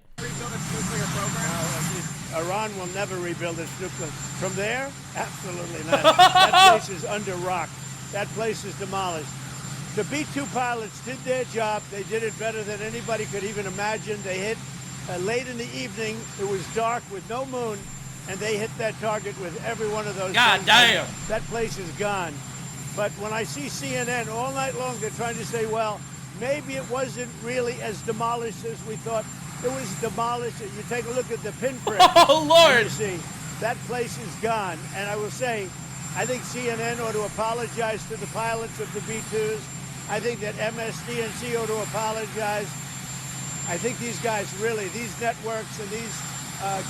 Iran will never rebuild its nuclear. From there? Absolutely not. That place is under rock. That place is demolished. The B-2 pilots did their job. They did it better than anybody could even imagine. They hit late in the evening. It was dark with no moon, and they hit that target with every one of those. God damn. That place is gone. But when I see CNN all night long, they're trying to say, well, maybe it wasn't really as demolished as we thought. It was demolished. You take a look at the pinprick. Oh, Lord. You see, that place is gone. And I will say, I think CNN ought to apologize to the pilots of the B-2s. I think that MSDNC ought to apologize. I think these guys really, these networks and these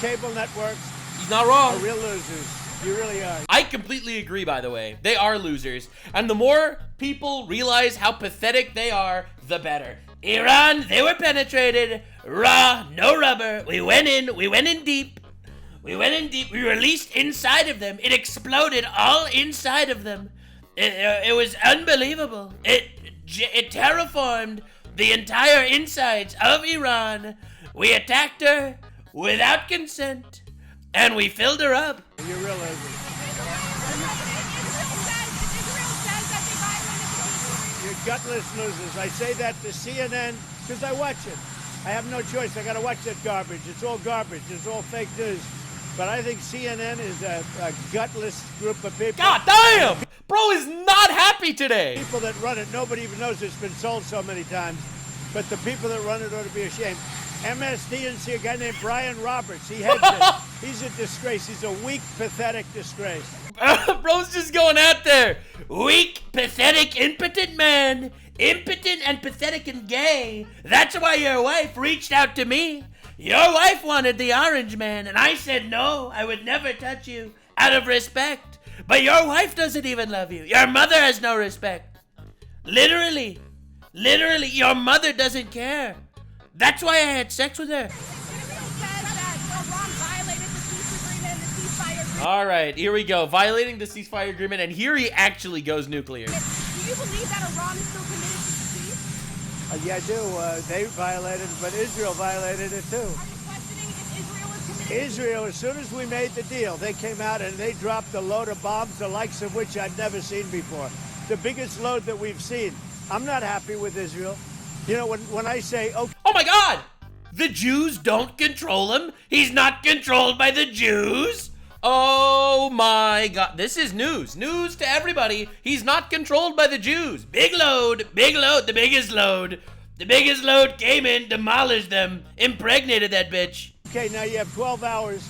cable networks, he's not wrong, are real losers. You really are. I completely agree, by the way. They are losers. And the more people realize how pathetic they are, the better. Iran, they were penetrated. Raw, no rubber. We went in deep. We released inside of them. It exploded all inside of them. It was unbelievable. It terraformed the entire insides of Iran. We attacked her without consent, and we filled her up. You realize it. You're gutless losers. I say that to CNN because I watch it. I have no choice. I got to watch that garbage. It's all garbage. It's all fake news. But I think CNN is a gutless group of people. God damn! Bro is not happy today. People that run it, nobody even knows it's been sold so many times. But the people that run it ought to be ashamed. MSDNC, a guy named Brian Roberts, he heads it. He's a disgrace. He's a weak, pathetic disgrace. Bro's just going out there. Weak, pathetic, impotent man. Impotent and pathetic and gay. That's why your wife reached out to me. Your wife wanted the orange man, and I said no, I would never touch you, out of respect. But your wife doesn't even love you. Your mother has no respect. Literally, your mother doesn't care. That's why I had sex with her. All right, here we go. Violating the ceasefire agreement, and here he actually goes nuclear. Do you believe that Iran is still committed to the peace? Yeah, I do. They violated it, but Israel violated it too. Are you questioning if Israel is committed? Israel, as soon as we made the deal, they came out and they dropped a load of bombs, the likes of which I'd never seen before. The biggest load that we've seen. I'm not happy with Israel. You know, when I say, oh my God, the Jews don't control him. He's not controlled by the Jews. Oh my God, this is news. News to everybody. He's not controlled by the Jews. Big load, the biggest load. The biggest load came in, demolished them, impregnated that bitch. Okay, now you have 12 hours.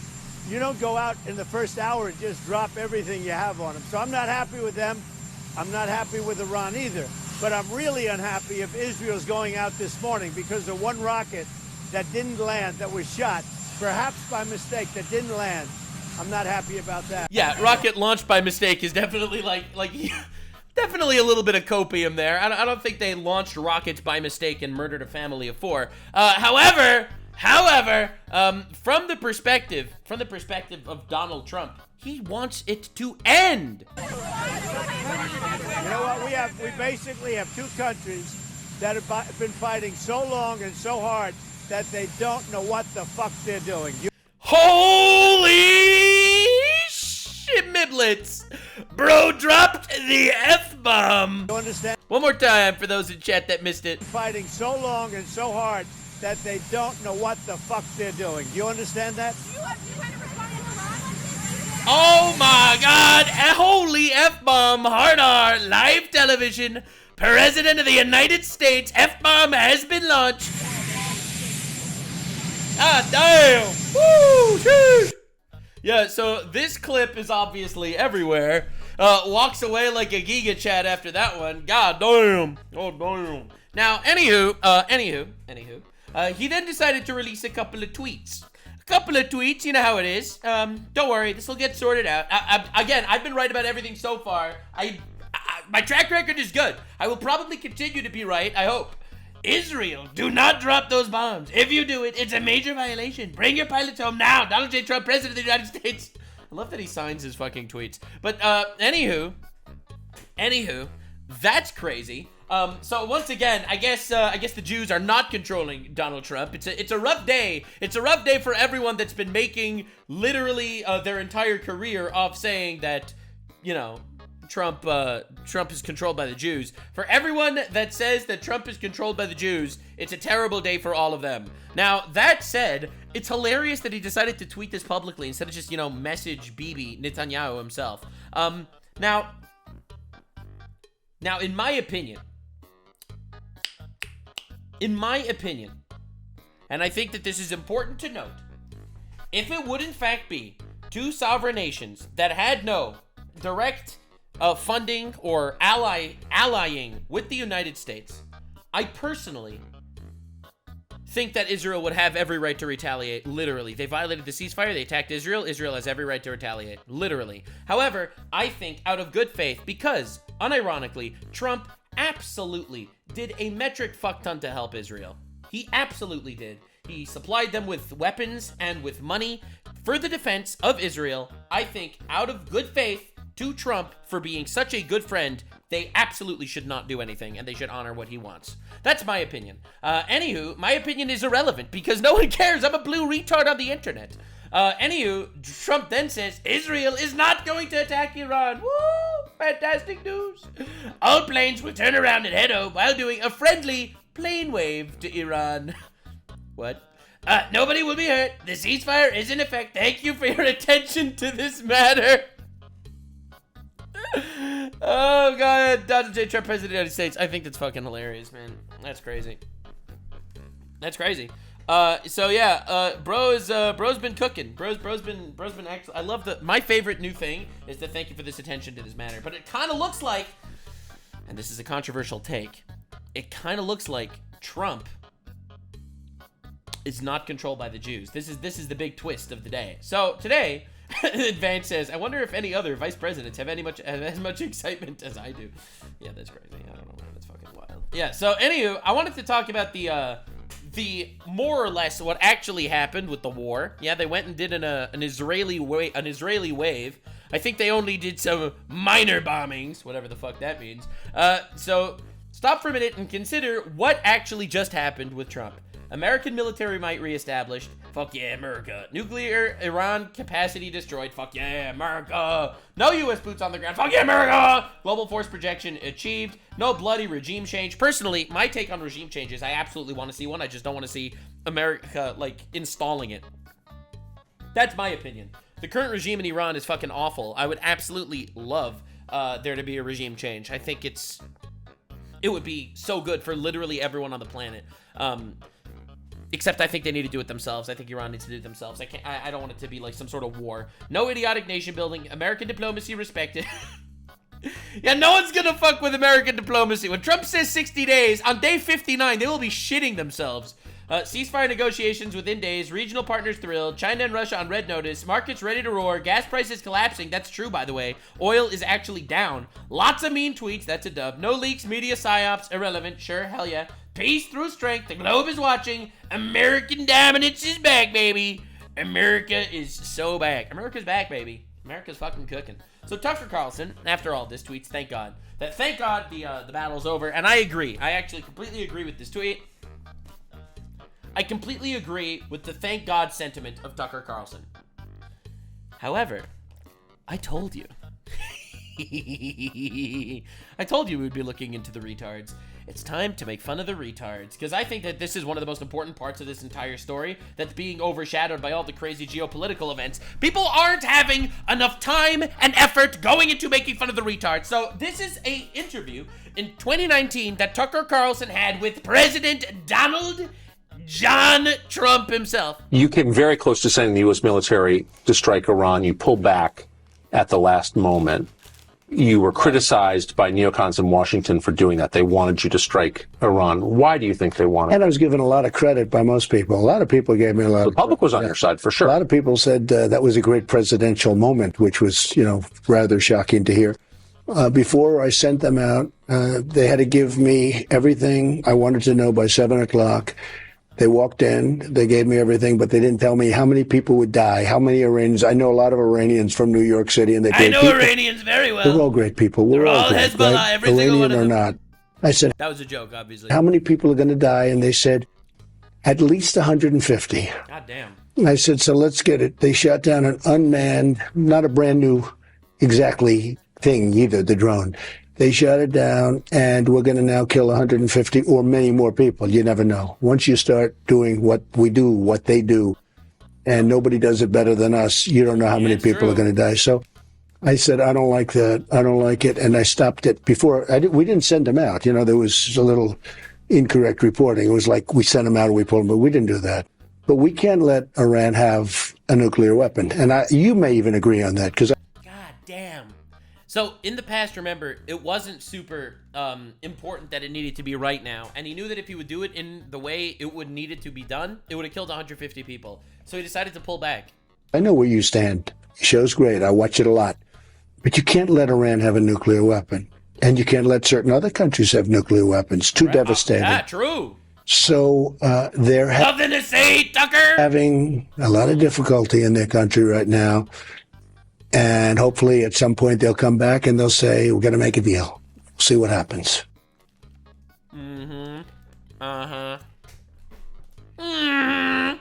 You don't go out in the first hour and just drop everything you have on them. So I'm not happy with them. I'm not happy with Iran either. But I'm really unhappy if Israel's going out this morning because of one rocket that didn't land, that was shot, perhaps by mistake, that didn't land. I'm not happy about that. Yeah, rocket launched by mistake is definitely definitely a little bit of copium there. I don't think they launched rockets by mistake and murdered a family of 4. However, from the perspective of Donald Trump, he wants it to end. You know what? We basically have 2 countries that have been fighting so long and so hard that they don't know what the fuck they're doing. Holy shimiblets! Bro dropped the F-bomb. You understand? One more time for those in chat that missed it. Fighting so long and so hard that they don't know what the fuck they're doing. Do you understand that? Oh my God! Holy F-bomb! Hard R! Live television. President of the United States. F-bomb has been launched. Ah, damn! Woo! Sheesh. Yeah, so this clip is obviously everywhere. Walks away like a giga chat after that one. God damn! Oh damn! Now, anywho, he then decided to release a couple of tweets. You know how it is. Don't worry, this will get sorted out. Again, I've been right about everything so far. My track record is good. I will probably continue to be right, I hope. Israel, do not drop those bombs. If you do it, it's a major violation. Bring your pilots home now. Donald J. Trump, President of the United States. I love that he signs his fucking tweets. But, anywho, that's crazy. So once again, I guess the Jews are not controlling Donald Trump. It's a rough day. It's a rough day for everyone that's been making literally their entire career off saying that, Trump is controlled by the Jews. For everyone that says that Trump is controlled by the Jews, it's a terrible day for all of them. Now, that said, it's hilarious that he decided to tweet this publicly instead of just, message Bibi Netanyahu himself. Now, in my opinion, and I think that this is important to note, if it would in fact be two sovereign nations that had no direct funding or allying with the United States, I personally think that Israel would have every right to retaliate, literally. They violated the ceasefire, they attacked Israel, Israel has every right to retaliate, literally. However, I think out of good faith, because, unironically, Trump absolutely did a metric fuck ton to help Israel. He absolutely did. He supplied them with weapons and with money for the defense of Israel. I think out of good faith to Trump for being such a good friend, they absolutely should not do anything and they should honor what he wants. That's my opinion. Anywho, my opinion is irrelevant because no one cares. I'm a blue retard on the internet. Anywho, Trump then says Israel is not going to attack Iran. Woo! Fantastic news. All planes will turn around and head home while doing a friendly plane wave to Iran. What? Nobody will be hurt. The ceasefire is in effect. Thank you for your attention to this matter. Oh, God. Donald J. Trump, President of the United States. I think that's fucking hilarious, man. That's crazy. That's crazy. So yeah, bro's been cooking. Bro's been actually, I love my favorite new thing is to thank you for this attention to this matter. But it kind of looks like, and this is a controversial take, it kind of looks like Trump is not controlled by the Jews. This is the big twist of the day. So today, Advance says, I wonder if any other vice presidents have as much excitement as I do. Yeah, that's crazy. I don't know, man. That's fucking wild. Yeah, so anywho, I wanted to talk about the more or less what actually happened with the war. Yeah, they went and did an Israeli wave. I think they only did some minor bombings, whatever the fuck that means. So stop for a minute and consider what actually just happened with Trump. American military might reestablished. Fuck yeah, America. Nuclear Iran capacity destroyed. Fuck yeah, America. No U.S. boots on the ground. Fuck yeah, America. Global force projection achieved. No bloody regime change. Personally, my take on regime change is I absolutely want to see one. I just don't want to see America, installing it. That's my opinion. The current regime in Iran is fucking awful. I would absolutely love there to be a regime change. I think it would be so good for literally everyone on the planet. Except I think they need to do it themselves. I think Iran needs to do it themselves. I don't want it to be like some sort of war. No idiotic nation building. American diplomacy respected. Yeah, no one's gonna fuck with American diplomacy. When Trump says 60 days, on day 59, they will be shitting themselves. Ceasefire negotiations within days. Regional partners thrilled. China and Russia on red notice. Markets ready to roar. Gas prices collapsing. That's true, by the way. Oil is actually down. Lots of mean tweets. That's a dub. No leaks. Media psyops. Irrelevant. Sure. Hell yeah. Peace through strength. The globe is watching. American dominance is back, baby. America is so back. America's back, baby. America's fucking cooking. So Tucker Carlson, after all this, tweets, thank God the battle's over. And I agree. I actually completely agree with this tweet. I completely agree with the thank God sentiment of Tucker Carlson. However, I told you. I told you we'd be looking into the retards. It's time to make fun of the retards, because I think that this is one of the most important parts of this entire story that's being overshadowed by all the crazy geopolitical events. People aren't having enough time and effort going into making fun of the retards. So this is an interview in 2019 that Tucker Carlson had with President Donald John Trump himself. You came very close to sending the U.S. military to strike Iran. You pulled back at the last moment. You were criticized by neocons in Washington for doing that. They wanted you to strike Iran. Why do you think they wanted? And I was given a lot of credit by most people. A lot of people gave me a lot. The public was on your side for sure. A lot of people said that was a great presidential moment, which was, rather shocking to hear. Before I sent them out, they had to give me everything I wanted to know by 7 o'clock. They walked in, they gave me everything, but they didn't tell me how many people would die, how many Iranians. I know a lot of Iranians from New York City, and they're great people. Iranians very well. They're all great people. We're all great, Hezbollah, right? every single one Iranian of or them. not. I said, that was a joke, obviously. How many people are going to die? And they said, at least 150. God damn. I said, so let's get it. They shot down an unmanned, not a brand new exactly thing either, the drone. They shot it down, and we're going to now kill 150 or many more people. You never know. Once you start doing what we do, what they do, and nobody does it better than us, you don't know how many people are going to die. So I said, I don't like that. I don't like it. And I stopped it before. We didn't send them out. You know, there was a little incorrect reporting. It was like we sent them out and we pulled them, but we didn't do that. But we can't let Iran have a nuclear weapon. And you may even agree on that, because God damn. So in the past, remember, it wasn't super important that it needed to be right now. And he knew that if he would do it in the way it would need it to be done, it would have killed 150 people. So he decided to pull back. I know where you stand. The show's great. I watch it a lot. But you can't let Iran have a nuclear weapon. And you can't let certain other countries have nuclear weapons. Too devastating. Yeah, true. So they're nothing to say, Tucker. Having a lot of difficulty in their country right now. And hopefully at some point they'll come back and they'll say, we're going to make a deal. See what happens. Mm-hmm. Uh-huh. Mm.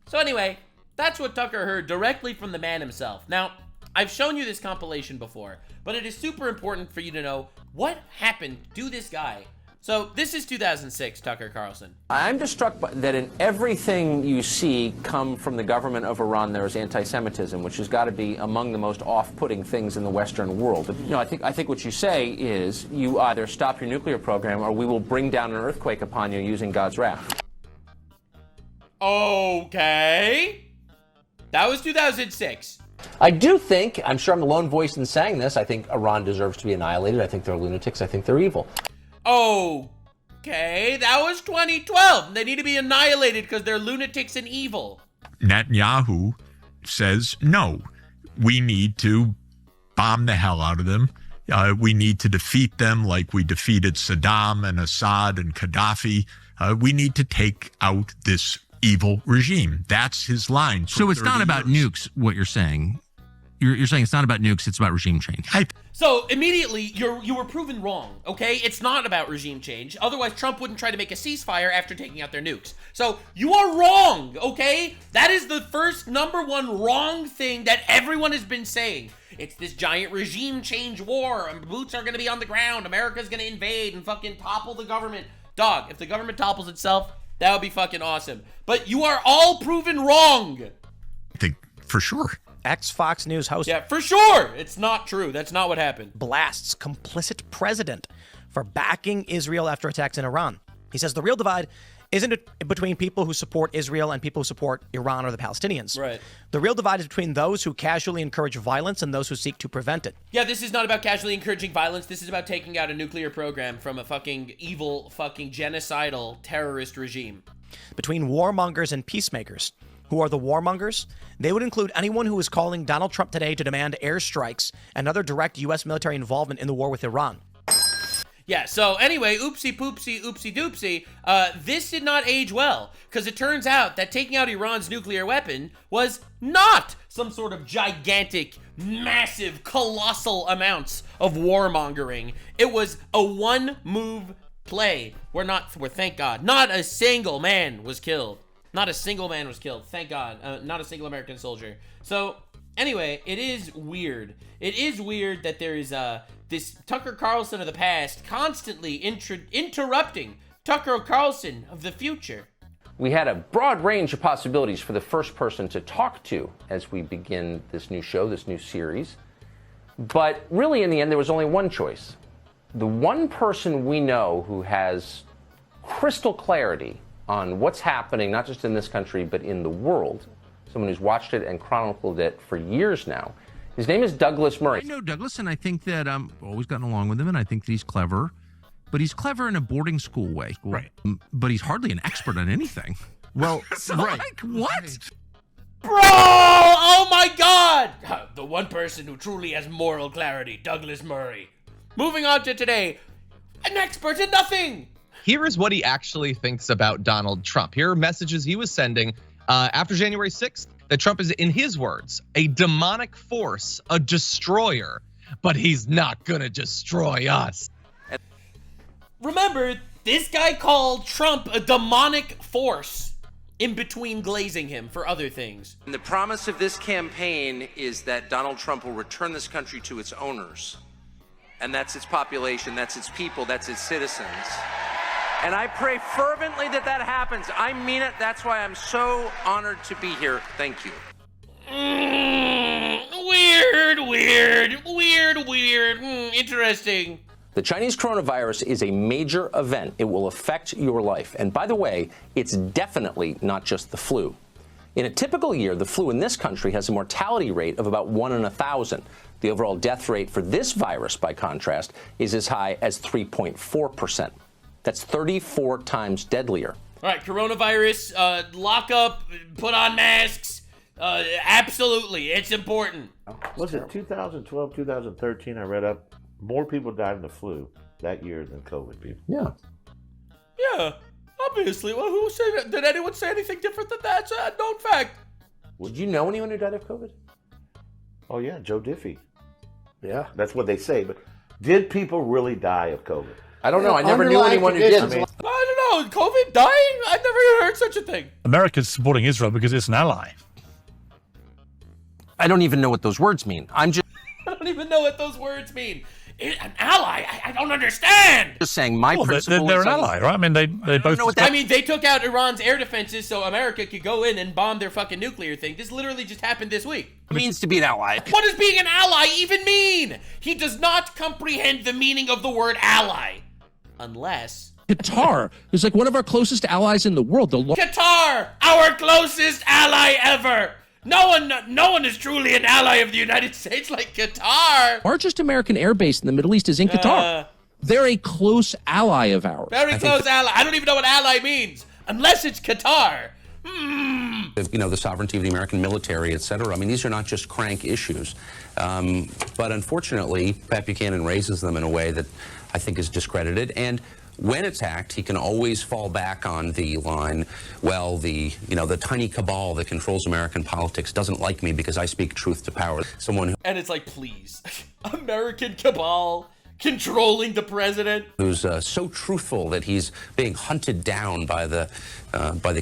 So anyway, that's what Tucker heard directly from the man himself. Now, I've shown you this compilation before, but it is super important for you to know what happened to this guy. So this is 2006, Tucker Carlson. I'm just struck by that in everything you see come from the government of Iran, there is anti-Semitism, which has got to be among the most off-putting things in the Western world. You know, I think what you say is you either stop your nuclear program or we will bring down an earthquake upon you using God's wrath. Okay. That was 2006. I do think, I'm sure I'm the lone voice in saying this, I think Iran deserves to be annihilated. I think they're lunatics. I think they're evil. Okay, that was 2012. They need to be annihilated because they're lunatics and evil. Netanyahu says, no, we need to bomb the hell out of them. We need to defeat them like we defeated Saddam and Assad and Gaddafi. We need to take out this evil regime. That's his line. So it's not about nukes, what you're saying. You're saying it's not about nukes, it's about regime change. So immediately, you were proven wrong, okay? It's not about regime change. Otherwise, Trump wouldn't try to make a ceasefire after taking out their nukes. So you are wrong, okay? That is the first #1 wrong thing that everyone has been saying. It's this giant regime change war, and boots are going to be on the ground. America's going to invade and fucking topple the government. Dog, if the government topples itself, that would be fucking awesome. But you are all proven wrong. I think for sure. Ex-Fox News host. Yeah, for sure. It's not true. That's not what happened. Blasts complicit president for backing Israel after attacks in Iran. He says the real divide isn't between people who support Israel and people who support Iran or the Palestinians. Right. The real divide is between those who casually encourage violence and those who seek to prevent it. Yeah, this is not about casually encouraging violence. This is about taking out a nuclear program from a fucking evil, fucking genocidal terrorist regime. Between warmongers and peacemakers. Who are the warmongers? They would include anyone who is calling Donald Trump today to demand airstrikes and other direct U.S. military involvement in the war with Iran. Yeah, so anyway, oopsie poopsie, oopsie doopsie, this did not age well, because it turns out that taking out Iran's nuclear weapon was not some sort of gigantic, massive, colossal amounts of warmongering. It was a one-move play where thank God, not a single man was killed. Not a single man was killed, thank God. Not a single American soldier. So, anyway, it is weird. It is weird that there is this Tucker Carlson of the past constantly interrupting Tucker Carlson of the future. We had a broad range of possibilities for the first person to talk to as we begin this new show, this new series. But really, in the end, there was only one choice. The one person we know who has crystal clarity on what's happening, not just in this country, but in the world. Someone who's watched it and chronicled it for years now. His name is Douglas Murray. I know Douglas, and I think that I've always gotten along with him, and I think that he's clever. But he's clever in a boarding school way. Right. But he's hardly an expert on anything. Well, right. Like, what? Bro! Oh my God! The one person who truly has moral clarity, Douglas Murray. Moving on to today, an expert in nothing! Here is what he actually thinks about Donald Trump. Here are messages he was sending after January 6th, that Trump is, in his words, a demonic force, a destroyer, but he's not gonna destroy us. remember, this guy called Trump a demonic force in between glazing him for other things. And the promise of this campaign is that Donald Trump will return this country to its owners. And that's its population, that's its people, that's its citizens. And I pray fervently that that happens. I mean it. That's why I'm so honored to be here. Thank you. Weird. Interesting. The Chinese coronavirus is a major event. It will affect your life. And by the way, it's definitely not just the flu. In a typical year, the flu in this country has a mortality rate of about 1 in 1,000. The overall death rate for this virus, by contrast, is as high as 3.4%. That's 34 times deadlier. All right, coronavirus, lock up, put on masks. Absolutely, it's important. Was it 2012, 2013? I read up more people died of the flu that year than COVID people. Yeah, obviously. Well, who said it? Did anyone say anything different than that? It's a known fact. Would you know anyone who died of COVID? Oh, yeah, Joe Diffie. Yeah. That's what they say. But did people really die of COVID? I don't know. I never knew anyone who did. I don't know. COVID dying? I've never heard such a thing. America's supporting Israel because it's an ally. I don't even know what those words mean. I don't even know what those words mean. An ally? I don't understand. Just saying my principle they're an ally, right? I mean, they both... I mean, they took out Iran's air defenses so America could go in and bomb their fucking nuclear thing. This literally just happened this week. It means to be an ally. What does being an ally even mean? He does not comprehend the meaning of the word ally. Unless... Qatar is like one of our closest allies in the world. Qatar, our closest ally ever. No one is truly an ally of the United States like Qatar. Largest American air base in the Middle East is in Qatar. They're a close ally of ours. Very close ally. I don't even know what ally means, unless it's Qatar. You know, the sovereignty of the American military, et cetera. I mean, these are not just crank issues. But unfortunately, Pat Buchanan raises them in a way that I think is discredited. And when attacked, he can always fall back on the line, well, the tiny cabal that controls American politics doesn't like me because I speak truth to power. And it's like, please, American cabal controlling the president, who's so truthful that he's being hunted down by the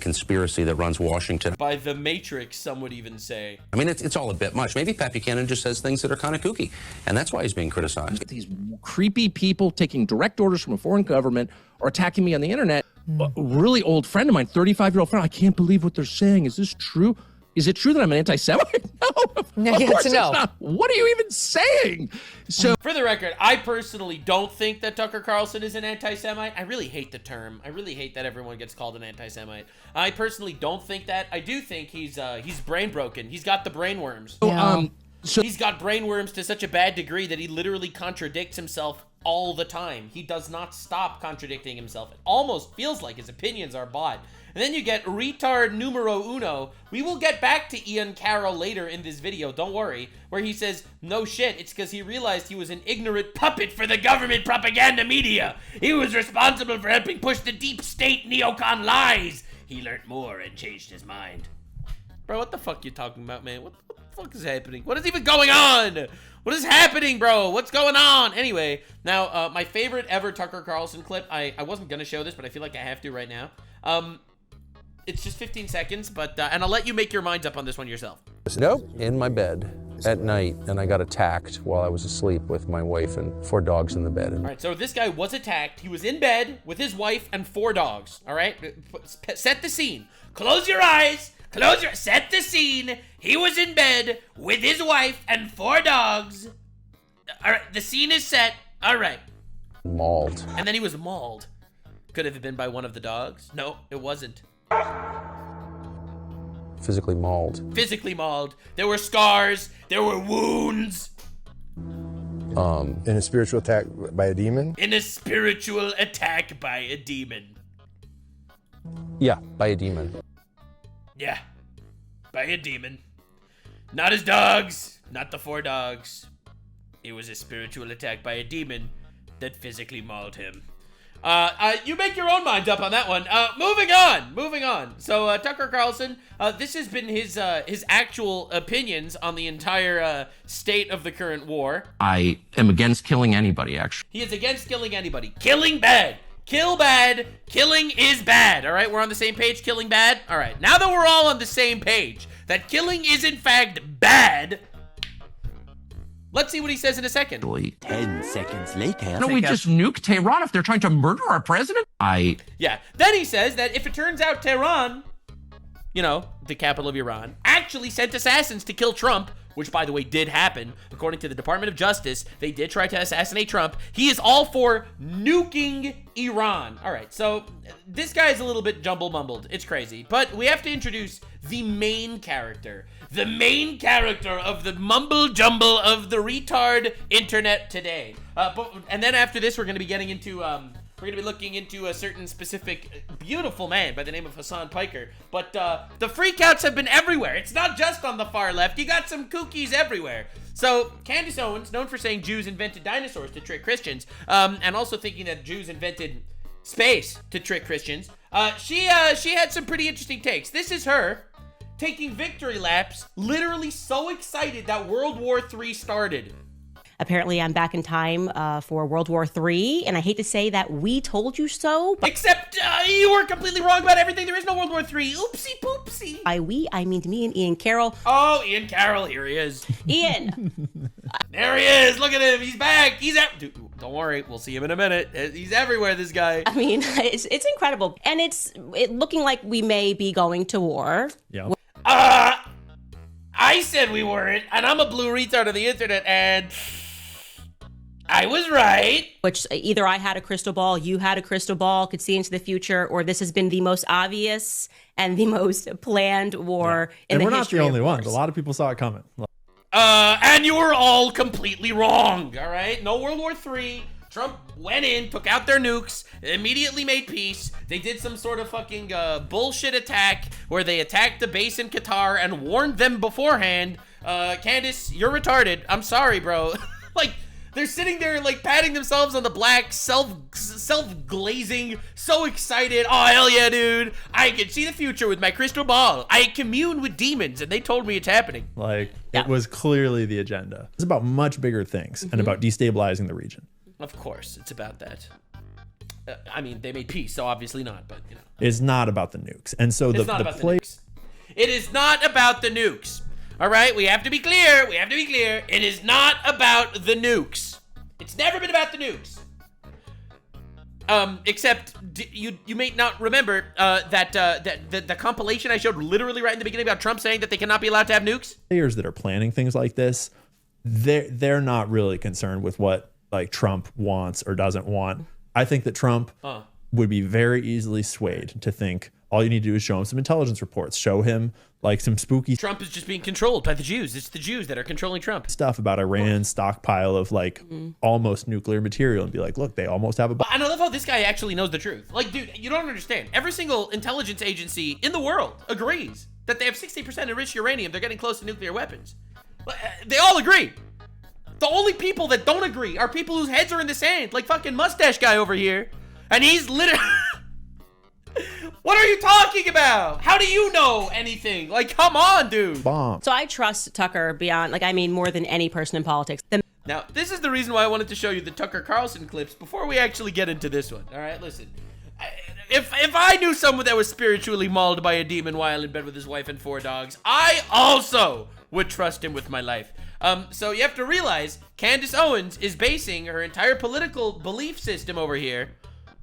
conspiracy that runs Washington. By the Matrix, some would even say. I mean, it's all a bit much. Maybe Pat Buchanan just says things that are kind of kooky, and that's why he's being criticized. These creepy people taking direct orders from a foreign government or attacking me on the internet. A really old friend of mine, 35-year-old friend, I can't believe what they're saying. Is this true? Is it true that I'm an anti-Semite? No, of course it's not. What are you even saying? So, for the record, I personally don't think that Tucker Carlson is an anti-Semite. I really hate the term. I really hate that everyone gets called an anti-Semite. I personally don't think that. I do think he's brain broken. He's got the brain worms. So he's got brain worms to such a bad degree that he literally contradicts himself all the time. He does not stop contradicting himself. It almost feels like his opinions are bought. And then you get retard numero uno. We will get back to Ian Carroll later in this video, don't worry, where he says, no shit, it's because he realized he was an ignorant puppet for the government propaganda media. He was responsible for helping push the deep state neocon lies. He learned more and changed his mind. Bro, what the fuck you talking about, man? What the fuck is happening? What is even going on? What is happening, bro? What's going on? Anyway, now, my favorite ever Tucker Carlson clip, I wasn't gonna show this, but I feel like I have to right now. It's just 15 seconds, but, and I'll let you make your minds up on this one yourself. Nope, in my bed at night, and I got attacked while I was asleep with my wife and 4 dogs in the bed. All right, so this guy was attacked. He was in bed with his wife and 4 dogs, all right? Set the scene. Close your eyes. Set the scene. He was in bed with his wife and 4 dogs. All right, the scene is set. All right. Mauled. And then he was mauled. Could have been by one of the dogs. No, it wasn't. Physically mauled. Physically mauled. There were scars. There were wounds. In a spiritual attack by a demon? In a spiritual attack by a demon. Yeah, by a demon. Yeah, by a demon. Not his dogs. Not the 4 dogs. It was a spiritual attack by a demon that physically mauled him. You make your own mind up on that one. Moving on. So, Tucker Carlson, this has been his actual opinions on the entire, state of the current war. I am against killing anybody, actually. He is against killing anybody. Killing bad. Kill bad. Killing is bad. All right, we're on the same page. Killing bad. All right, now that we're all on the same page, that killing is in fact bad, let's see what he says in a second. 10 seconds later. Don't we just nuke Tehran if they're trying to murder our president? Yeah. Then he says that if it turns out Tehran, you know, the capital of Iran, actually sent assassins to kill Trump, which, by the way, did happen. According to the Department of Justice, they did try to assassinate Trump. He is all for nuking Iran. All right, so this guy is a little bit jumble-mumbled. It's crazy. But we have to introduce the main character. The main character of the mumble-jumble of the retard internet today. And then after this, we're going to be getting into... we're going to be looking into a certain specific beautiful man by the name of Hasan Piker. But the freakouts have been everywhere. It's not just on the far left. You got some kookies everywhere. So Candace Owens, known for saying Jews invented dinosaurs to trick Christians, and also thinking that Jews invented space to trick Christians, she had some pretty interesting takes. This is her taking victory laps, literally so excited that World War III started. Apparently, I'm back in time for World War III, and I hate to say that we told you so. But except you were completely wrong about everything. There is no World War III. Oopsie poopsie. By we, I mean me and Ian Carroll. Oh, Ian Carroll, here he is. Ian. There he is. Look at him. He's back. He's at. Dude, don't worry. We'll see him in a minute. He's everywhere, this guy. I mean, it's incredible. And it's looking like we may be going to war. Yeah. I said we weren't, and I'm a blue retard on the internet, and... I was right. Which either I had a crystal ball, you had a crystal ball, could see into the future, or this has been the most obvious and the most planned war in the history. And we're not the only ones. A lot of people saw it coming. And you were all completely wrong, all right? No World War III. Trump went in, took out their nukes, immediately made peace. They did some sort of fucking bullshit attack where they attacked the base in Qatar and warned them beforehand. Candace, you're retarded. I'm sorry, bro. Like... They're sitting there, like, patting themselves on the back, self-glazing, so excited. Oh, hell yeah, dude. I can see the future with my crystal ball. I commune with demons, and they told me it's happening. Like, it was clearly the agenda. It's about much bigger things and about destabilizing the region. Of course, it's about that. I mean, they made peace, so obviously not, but, you know. It's not about the nukes. And so the play... It is not about the nukes. All right, we have to be clear. We have to be clear. It is not about the nukes. It's never been about the nukes. Except you may not remember that the compilation I showed literally right in the beginning about Trump saying that they cannot be allowed to have nukes. Players that are planning things like this, they're not really concerned with what like Trump wants or doesn't want. I think that Trump would be very easily swayed to think all you need to do is show him some intelligence reports, show him like some spooky Trump is just being controlled by the Jews. It's the Jews that are controlling Trump. Stuff about Iran's stockpile of like almost nuclear material and be like, look, they almost have a bomb. And I love how this guy actually knows the truth. Like, dude, you don't understand. Every single intelligence agency in the world agrees that they have 60% enriched uranium. They're getting close to nuclear weapons. They all agree. The only people that don't agree are people whose heads are in the sand, like fucking mustache guy over here. And he's literally... What are you talking about? How do you know anything? Like, come on, dude. Bomb. So I trust Tucker beyond, like, I mean, more than any person in politics. Now, this is the reason why I wanted to show you the Tucker Carlson clips before we actually get into this one. All right, listen. If I knew someone that was spiritually mauled by a demon while in bed with his wife and 4 dogs, I also would trust him with my life. So you have to realize Candace Owens is basing her entire political belief system over here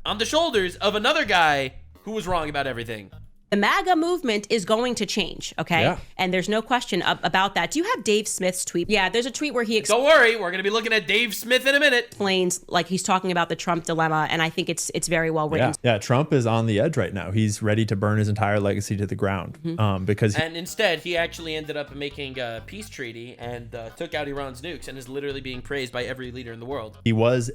on the shoulders of another guy who was wrong about everything. The MAGA movement is going to change, okay? Yeah. And there's no question about that. Do you have Dave Smith's tweet? Yeah, there's a tweet where he... Don't worry, we're going to be looking at Dave Smith in a minute. Explains, like, he's talking about the Trump dilemma, and I think it's very well written. Yeah, Trump is on the edge right now. He's ready to burn his entire legacy to the ground because... And instead, he actually ended up making a peace treaty and took out Iran's nukes and is literally being praised by every leader in the world.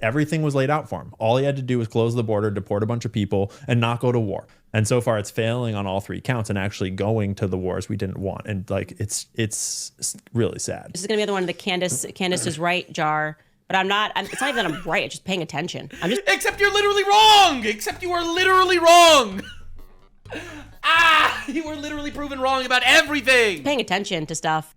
Everything was laid out for him. All he had to do was close the border, deport a bunch of people, and not go to war. And so far, it's failing on all 3 counts and actually going to the wars we didn't want. And like, it's really sad. This is gonna be the one of the Candace is right jar, but I'm not. It's not even that I'm right. I'm just paying attention. Except you're literally wrong. Except you are literally wrong. You were literally proven wrong about everything. Paying attention to stuff.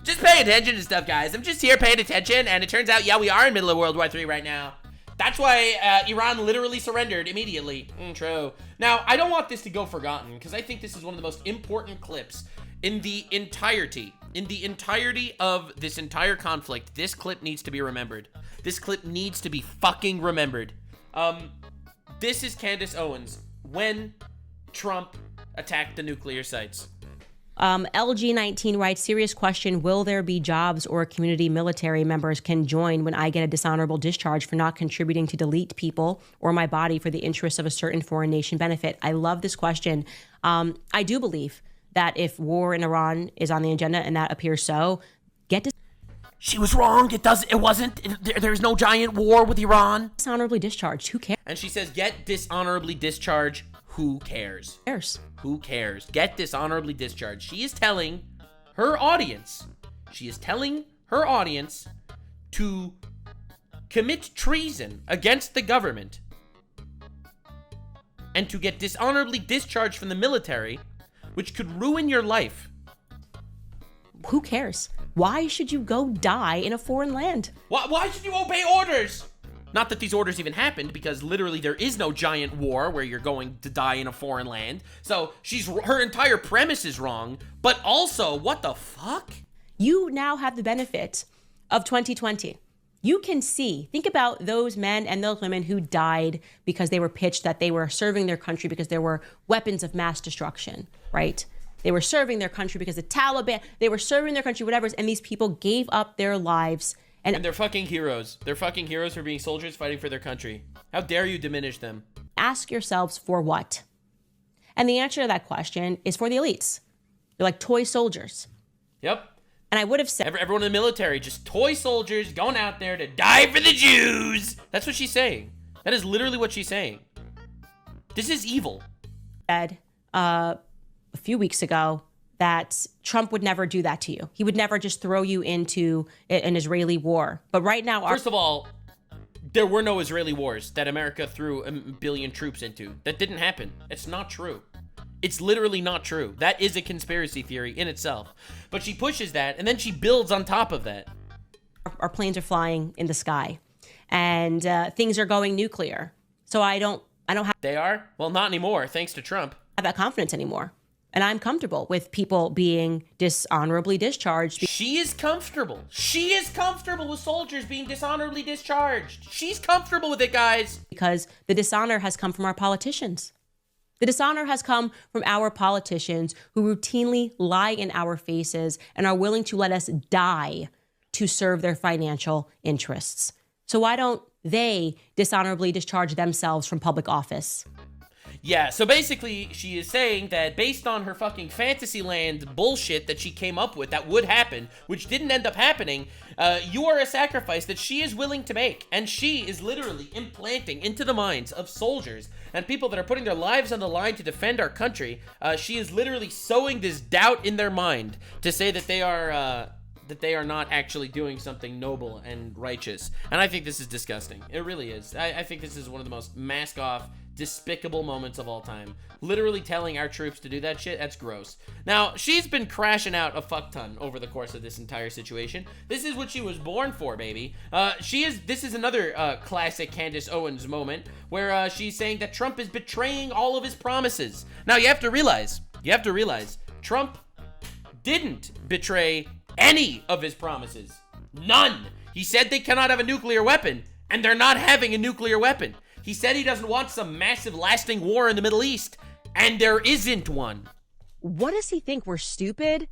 Just pay attention to stuff, guys. I'm just here paying attention, and it turns out, yeah, we are in the middle of World War III right now. That's why Iran literally surrendered immediately. True. Now, I don't want this to go forgotten because I think this is one of the most important clips in the entirety of this entire conflict. This clip needs to be remembered. This clip needs to be fucking remembered. This is Candace Owens when Trump attacked the nuclear sites. LG19 writes, serious question, will there be jobs or community military members can join when I get a dishonorable discharge for not contributing to delete people or my body for the interests of a certain foreign nation benefit? I love this question. I do believe that if war in Iran is on the agenda, and that appears so, she was wrong. It wasn't. There's no giant war with Iran. Dishonorably discharged. Who cares? And she says, get dishonorably discharged. Who cares? Who cares? Get dishonorably discharged. She is telling her audience to commit treason against the government and to get dishonorably discharged from the military, which could ruin your life. Who cares? Why should you go die in a foreign land? Why should you obey orders? Not that these orders even happened, because literally there is no giant war where you're going to die in a foreign land. So her entire premise is wrong, but also, what the fuck? You now have the benefit of 2020. You can think about those men and those women who died because they were pitched that they were serving their country because there were weapons of mass destruction, right? They were serving their country because the Taliban, they were serving their country, whatever, and these people gave up their lives. And they're fucking heroes. They're fucking heroes for being soldiers fighting for their country. How dare you diminish them? Ask yourselves for what? And the answer to that question is for the elites. They're like toy soldiers. Yep. And I would have said... Everyone in the military, just toy soldiers going out there to die for the Jews. That's what she's saying. That is literally what she's saying. This is evil. Said a few weeks ago that Trump would never do that to you. He would never just throw you into an Israeli war. But right now... First of all, there were no Israeli wars that America threw 1 billion troops into. That didn't happen. It's not true. It's literally not true. That is a conspiracy theory in itself. But she pushes that, and then she builds on top of that. Our planes are flying in the sky, and things are going nuclear. So I don't have... They are? Well, not anymore, thanks to Trump. Have that confidence anymore. And I'm comfortable with people being dishonorably discharged. She is comfortable. She is comfortable with soldiers being dishonorably discharged. She's comfortable with it, guys. Because the dishonor has come from our politicians. The dishonor has come from our politicians who routinely lie in our faces and are willing to let us die to serve their financial interests. So why don't they dishonorably discharge themselves from public office? Yeah, so basically she is saying that based on her fucking Fantasyland bullshit that she came up with that would happen, which didn't end up happening, you are a sacrifice that she is willing to make. And she is literally implanting into the minds of soldiers and people that are putting their lives on the line to defend our country. She is literally sowing this doubt in their mind to say that they are not actually doing something noble and righteous. And I think this is disgusting. It really is. I think this is one of the most mask-off, despicable moments of all time. Literally telling our troops to do that shit, that's gross. Now, she's been crashing out a fuck ton over the course of this entire situation. This is what she was born for, baby. This is another classic Candace Owens moment where she's saying that Trump is betraying all of his promises. Now, you have to realize, Trump didn't betray any of his promises. None. He said they cannot have a nuclear weapon, and they're not having a nuclear weapon. He said he doesn't want some massive lasting war in the Middle East, and there isn't one. What does he think? We're stupid?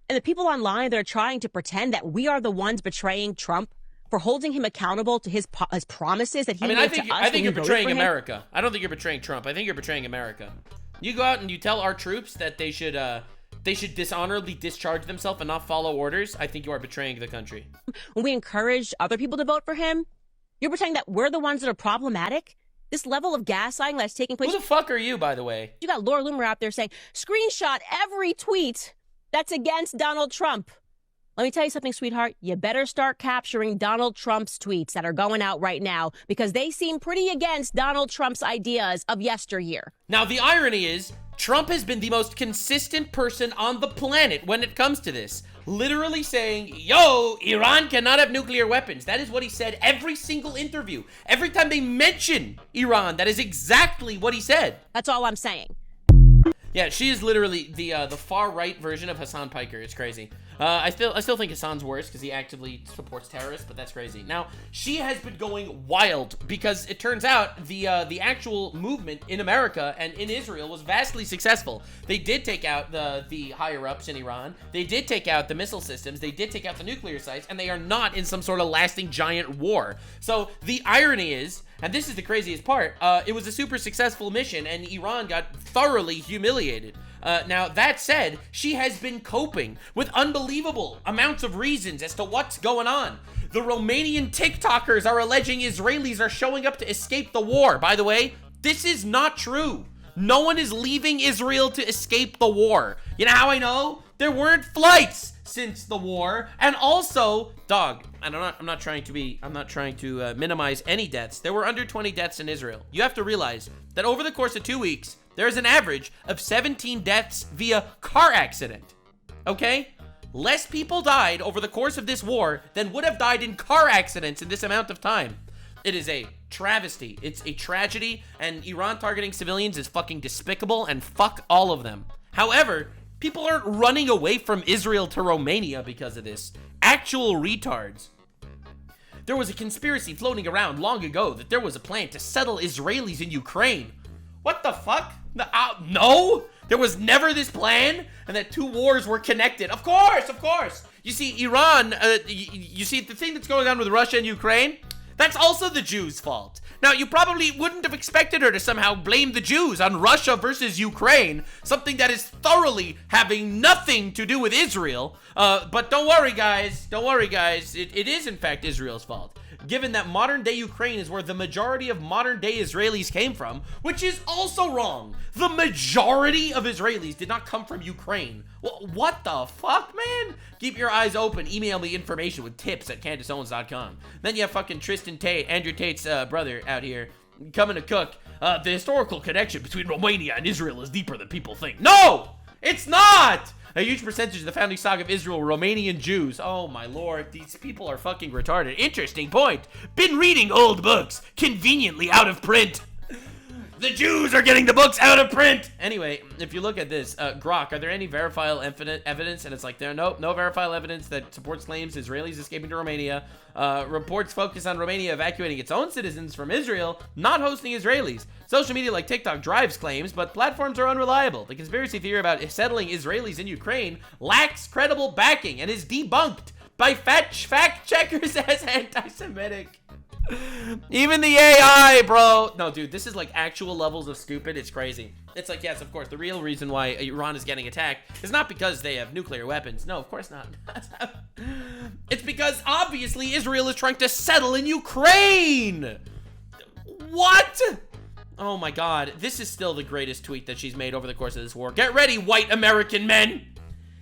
And the people online that are trying to pretend that we are the ones betraying Trump for holding him accountable to his promises that he made to us. I think you're betraying America. I don't think you're betraying Trump. I think you're betraying America. You go out and you tell our troops that they should dishonorably discharge themselves and not follow orders. I think you are betraying the country. When we encourage other people to vote for him, you're pretending that we're the ones that are problematic? This level of gaslighting that's taking place... Who the fuck are you, by the way? You got Laura Loomer out there saying, screenshot every tweet that's against Donald Trump. Let me tell you something, sweetheart. You better start capturing Donald Trump's tweets that are going out right now because they seem pretty against Donald Trump's ideas of yesteryear. Now, the irony is, Trump has been the most consistent person on the planet when it comes to this. Literally saying, yo, Iran cannot have nuclear weapons. That is what he said every single interview. Every time they mention Iran, that is exactly what he said. That's all I'm saying. Yeah, she is literally the far right version of Hasan Piker. It's crazy. I still think Hasan's worse because he actively supports terrorists, but that's crazy. Now, she has been going wild because it turns out the actual movement in America and in Israel was vastly successful. They did take out the higher ups in Iran. They did take out the missile systems. They did take out the nuclear sites, and they are not in some sort of lasting giant war. So the irony is, and this is the craziest part, it was a super successful mission, and Iran got thoroughly humiliated. Now, that said, she has been coping with unbelievable amounts of reasons as to what's going on. The Romanian TikTokers are alleging Israelis are showing up to escape the war. By the way, this is not true. No one is leaving Israel to escape the war. You know how I know? There weren't flights since the war, and also, dog, and I'm not trying to minimize any deaths. There were under 20 deaths in Israel. You have to realize that over the course of 2 weeks, there is an average of 17 deaths via car accident. Okay? Less people died over the course of this war than would have died in car accidents in this amount of time. It is a travesty. It's a tragedy, and Iran targeting civilians is fucking despicable, and fuck all of them. However, people aren't running away from Israel to Romania because of this. Actual retards. There was a conspiracy floating around long ago that there was a plan to settle Israelis in Ukraine. What the fuck? No! There was never this plan, and that two wars were connected. Of course! You see, Iran, you see, the thing that's going on with Russia and Ukraine, that's also the Jews' fault. Now, you probably wouldn't have expected her to somehow blame the Jews on Russia versus Ukraine, something that is thoroughly having nothing to do with Israel. But don't worry, guys. It is, in fact, Israel's fault. Given that modern-day Ukraine is where the majority of modern-day Israelis came from, which is also wrong. The majority of Israelis did not come from Ukraine. What the fuck, man? Keep your eyes open. Email me information with tips at CandaceOwens.com. Then you have fucking Tristan Tate, Andrew Tate's brother out here, coming to cook. The historical connection between Romania and Israel is deeper than people think. No! It's not! A huge percentage of the founding stock of Israel were Romanian Jews. Oh my lord, these people are fucking retarded. Interesting point. Been reading old books, conveniently out of print. The Jews are getting the books out of print. Anyway, if you look at this, Grok, are there any verifiable evidence? And it's like, there no verifiable evidence that supports claims Israelis escaping to Romania. Reports focus on Romania evacuating its own citizens from Israel, not hosting Israelis. Social media like TikTok drives claims, but platforms are unreliable. The conspiracy theory about settling Israelis in Ukraine lacks credible backing and is debunked by fact checkers as anti-Semitic. Even the AI, bro. No, dude, this is like actual levels of stupid. It's crazy. It's like, yes, of course, the real reason why Iran is getting attacked is not because they have nuclear weapons. No, of course not. It's because, obviously, Israel is trying to settle in Ukraine. What? Oh, my God. This is still the greatest tweet that she's made over the course of this war. Get ready, white American men.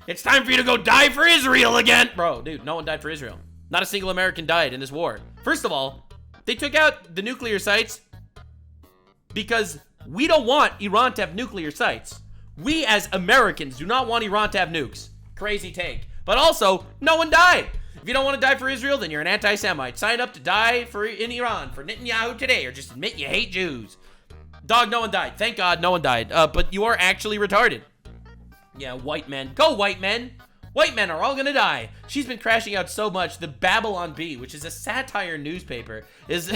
It's time for you to go die for Israel again. Bro, dude, no one died for Israel. Not a single American died in this war. First of all, they took out the nuclear sites because we don't want Iran to have nuclear sites. We as Americans do not want Iran to have nukes. Crazy take. But also, no one died. If you don't want to die for Israel, then you're an anti-Semite. Sign up to die in Iran for Netanyahu today, or just admit you hate Jews. Dog, no one died. Thank God no one died. But you are actually retarded. Yeah, white men. Go, white men. White men are all gonna die. She's been crashing out so much. The Babylon Bee, which is a satire newspaper, is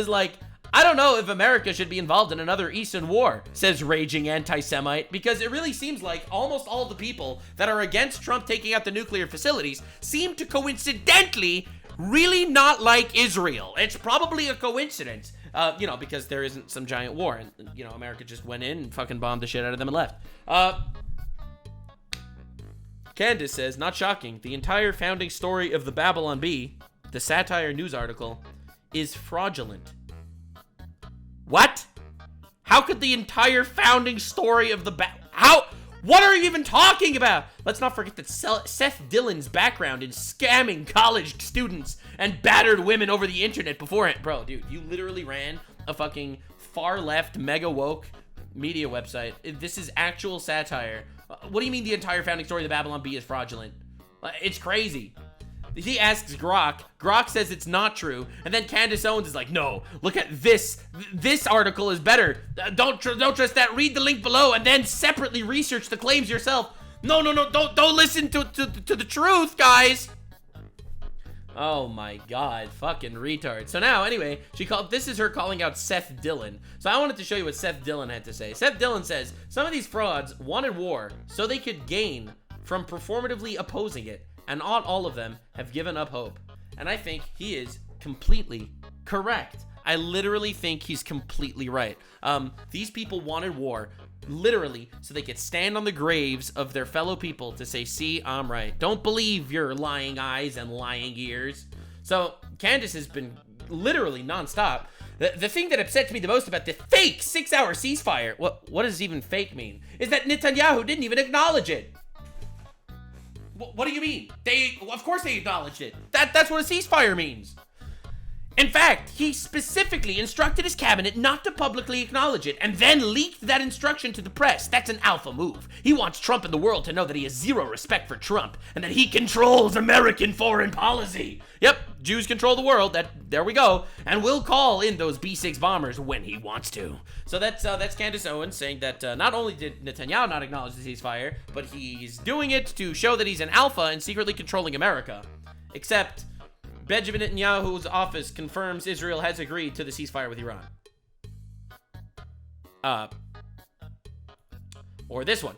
like, I don't know if America should be involved in another Eastern war, says raging anti-Semite, because it really seems like almost all the people that are against Trump taking out the nuclear facilities seem to coincidentally really not like Israel. It's probably a coincidence, because there isn't some giant war, and, America just went in and fucking bombed the shit out of them and left. Candace says, not shocking, the entire founding story of the Babylon Bee, the satire news article, is fraudulent. What? How could the entire founding story of the what are you even talking about? Let's not forget that Seth Dillon's background in scamming college students and battered women over the internet beforehand. Bro, dude, you literally ran a fucking far left, mega woke media website. This is actual satire. What do you mean the entire founding story of the Babylon Bee is fraudulent? It's crazy. He asks Grok. Grok says it's not true, and then Candace Owens is like, "No, look at this. This article is better. Don't trust that. Read the link below, and then separately research the claims yourself." No, don't listen to the truth, guys. Oh my god, fucking retard. So now, anyway, this is her calling out Seth Dillon. So I wanted to show you what Seth Dillon had to say. Seth Dillon says, some of these frauds wanted war so they could gain from performatively opposing it, and not all of them have given up hope. And I think he is completely correct. I literally think he's completely right. These people wanted war literally so they could stand on the graves of their fellow people to say, see, I'm right. Don't believe your lying eyes and lying ears. So Candace has been literally nonstop. The thing that upsets me the most about the fake 6-hour ceasefire, what does even fake mean, is that Netanyahu didn't even acknowledge it. What do you mean? Of course they acknowledged it. That's what a ceasefire means. In fact, he specifically instructed his cabinet not to publicly acknowledge it and then leaked that instruction to the press. That's an alpha move. He wants Trump and the world to know that he has zero respect for Trump and that he controls American foreign policy. Yep, Jews control the world. There we go. And we'll call in those B-6 bombers when he wants to. So that's Candace Owens saying that not only did Netanyahu not acknowledge the ceasefire, but he's doing it to show that he's an alpha and secretly controlling America. Except Benjamin Netanyahu's office confirms Israel has agreed to the ceasefire with Iran. Or this one.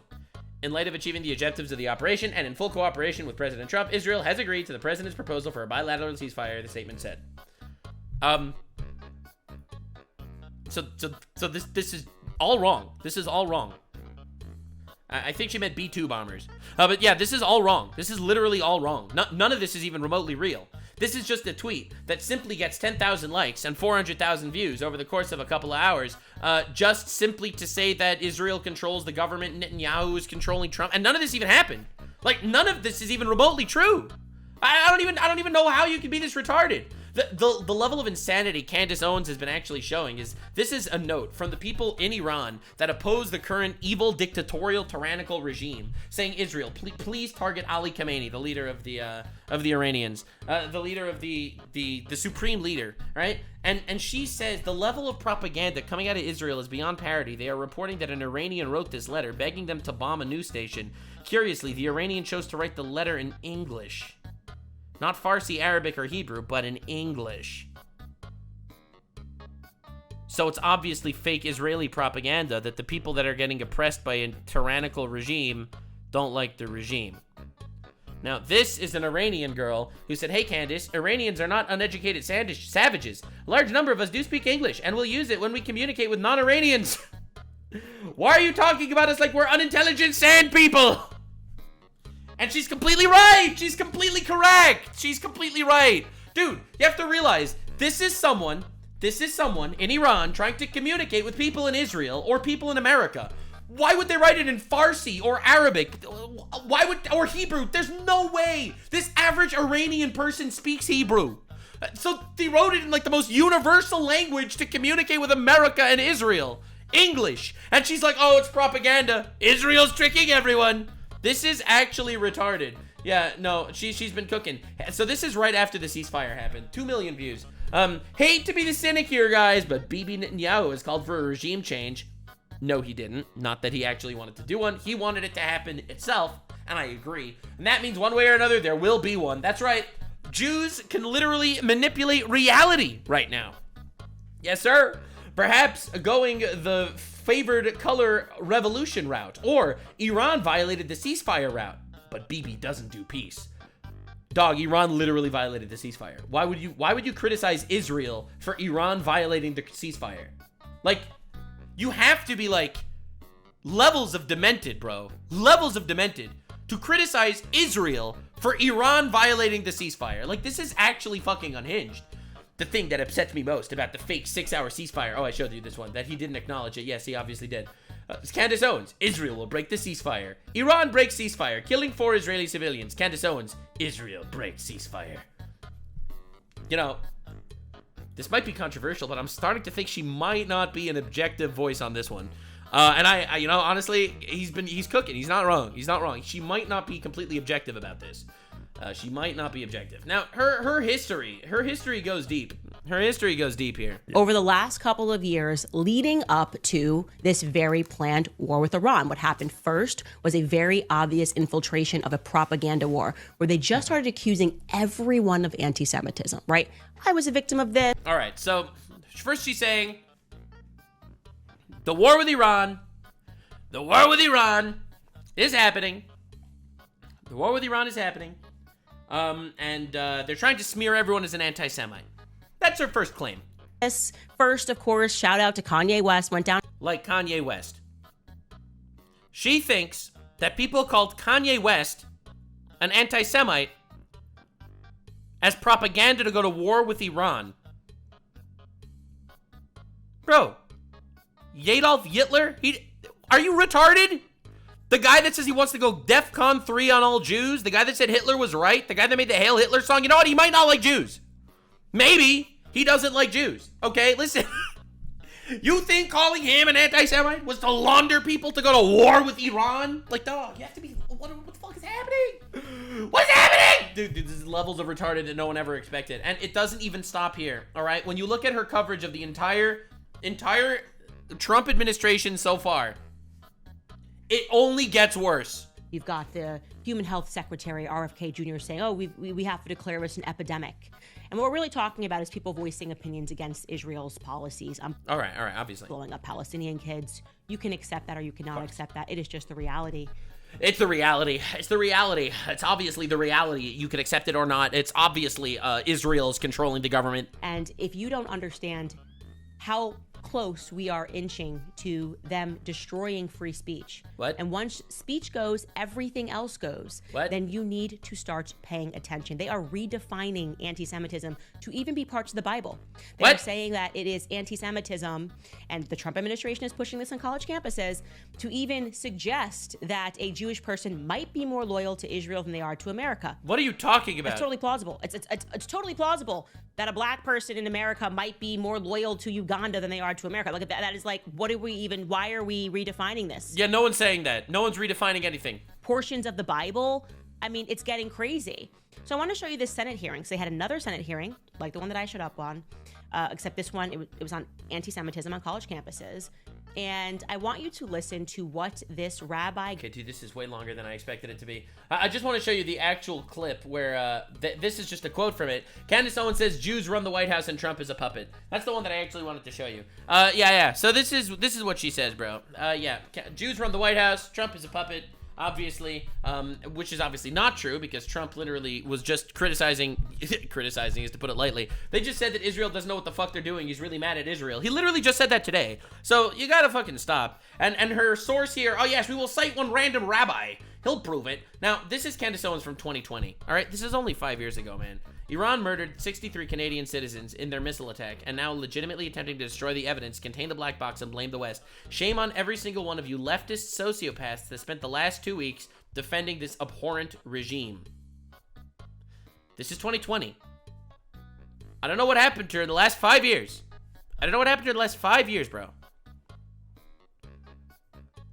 In light of achieving the objectives of the operation and in full cooperation with President Trump, Israel has agreed to the president's proposal for a bilateral ceasefire, the statement said. So this is all wrong. This is all wrong. I think she meant B-2 bombers. But yeah, this is all wrong. This is literally all wrong. None of this is even remotely real. This is just a tweet that simply gets 10,000 likes and 400,000 views over the course of a couple of hours, just simply to say that Israel controls the government and Netanyahu is controlling Trump, and none of this even happened. Like, none of this is even remotely true. I don't even know how you can be this retarded. The level of insanity Candace Owens has been actually showing is, this is a note from the people in Iran that oppose the current evil, dictatorial, tyrannical regime, saying, Israel, please target Ali Khamenei, the leader of the Iranians, the leader of the supreme leader, right? And she says, the level of propaganda coming out of Israel is beyond parody. They are reporting that an Iranian wrote this letter, begging them to bomb a news station. Curiously, the Iranian chose to write the letter in English. Not Farsi, Arabic, or Hebrew, but in English. So it's obviously fake Israeli propaganda that the people that are getting oppressed by a tyrannical regime don't like the regime. Now, this is an Iranian girl who said, hey, Candace, Iranians are not uneducated savages. A large number of us do speak English, and we'll use it when we communicate with non-Iranians. Why are you talking about us like we're unintelligent sand people? And she's completely right. She's completely correct. She's completely right. Dude, you have to realize, this is someone in Iran trying to communicate with people in Israel or people in America. Why would they write it in Farsi or Arabic? Or Hebrew? There's no way. This average Iranian person speaks Hebrew. So they wrote it in like the most universal language to communicate with America and Israel. English. And she's like, oh, it's propaganda. Israel's tricking everyone. This is actually retarded. Yeah, no, she's been cooking. So this is right after the ceasefire happened. 2 million views. Hate to be the cynic here, guys, but Bibi Netanyahu has called for a regime change. No, he didn't. Not that he actually wanted to do one. He wanted it to happen itself, and I agree. And that means one way or another, there will be one. That's right. Jews can literally manipulate reality right now. Yes, sir. Perhaps going the favored color revolution route, or Iran violated the ceasefire route, but Bibi doesn't do peace. Dog, Iran literally violated the ceasefire. Why would you criticize Israel for Iran violating the ceasefire? Like, you have to be like levels of demented, bro. Levels of demented to criticize Israel for Iran violating the ceasefire. Like, this is actually fucking unhinged. The thing that upsets me most about the fake 6-hour ceasefire. Oh, I showed you this one. That he didn't acknowledge it. Yes, he obviously did. It's Candace Owens. Israel will break the ceasefire. Iran breaks ceasefire. Killing 4 Israeli civilians. Candace Owens. Israel breaks ceasefire. You know, this might be controversial, but I'm starting to think she might not be an objective voice on this one. And I honestly, he's cooking. He's not wrong. He's not wrong. She might not be completely objective about this. She might not be objective. Now, her history goes deep. Her history goes deep here. Over the last couple of years leading up to this very planned war with Iran, what happened first was a very obvious infiltration of a propaganda war where they just started accusing everyone of anti-Semitism, right? I was a victim of this. All right, so first she's saying the war with Iran is happening. The war with Iran is happening. And they're trying to smear everyone as an anti-Semite. That's her first claim. This first, of course, shout out to Kanye West, went down like Kanye West. She thinks that people called Kanye West an anti-Semite as propaganda to go to war with Iran. Bro, Adolf Hitler? Are you retarded? The guy that says he wants to go DEFCON 3 on all Jews? The guy that said Hitler was right? The guy that made the Hail Hitler song? You know what? He might not like Jews. Maybe he doesn't like Jews. Okay, listen. You think calling him an anti-Semite was to launder people to go to war with Iran? Like, dog, you have to be... What the fuck is happening? What's happening? Dude, there's levels of retarded that no one ever expected. And it doesn't even stop here, all right? When you look at her coverage of the entire Trump administration so far, it only gets worse. You've got the Human Health Secretary, RFK Jr., saying, oh, we have to declare this an epidemic. And what we're really talking about is people voicing opinions against Israel's policies. All right, obviously. Blowing up Palestinian kids. You can accept that or you cannot accept that. It is just the reality. It's the reality. It's the reality. It's obviously the reality. You can accept it or not. It's obviously Israel's controlling the government. And if you don't understand how close we are inching to them destroying free speech. What? And once speech goes, everything else goes. What? Then you need to start paying attention. They are redefining anti-Semitism to even be parts of the Bible. They're saying that it is anti-Semitism, and the Trump administration is pushing this on college campuses to even suggest that a Jewish person might be more loyal to Israel than they are to America. What are you talking about? It's totally plausible. It's totally plausible that a black person in America might be more loyal to Uganda than they are to America. Like, that is like, why are we redefining this? Yeah, no one's saying that. No one's redefining anything. Portions of the Bible, I mean, it's getting crazy. So I want to show you this Senate hearing. So they had another Senate hearing, like the one that I showed up on, except this one, it was on anti-Semitism on college campuses. And I want you to listen to what this rabbi... Okay, dude, this is way longer than I expected it to be. I just want to show you the actual clip where this is just a quote from it. Candace Owens says, Jews run the White House and Trump is a puppet. That's the one that I actually wanted to show you. Yeah. So this is what she says, bro. Yeah, Jews run the White House, Trump is a puppet. Obviously, which is obviously not true because Trump literally was just criticizing is to put it lightly. They just said that Israel doesn't know what the fuck they're doing. He's really mad at Israel. He literally just said that today. So you gotta fucking stop. And her source here, oh yes, we will cite one random rabbi. He'll prove it. Now, this is Candace Owens from 2020. All right, this is only 5 years ago, man. Iran murdered 63 Canadian citizens in their missile attack and now legitimately attempting to destroy the evidence, contain the black box, and blame the West. Shame on every single one of you leftist sociopaths that spent the last 2 weeks defending this abhorrent regime. This is 2020. I don't know what happened to her in the last 5 years. I don't know what happened to her in the last 5 years, bro.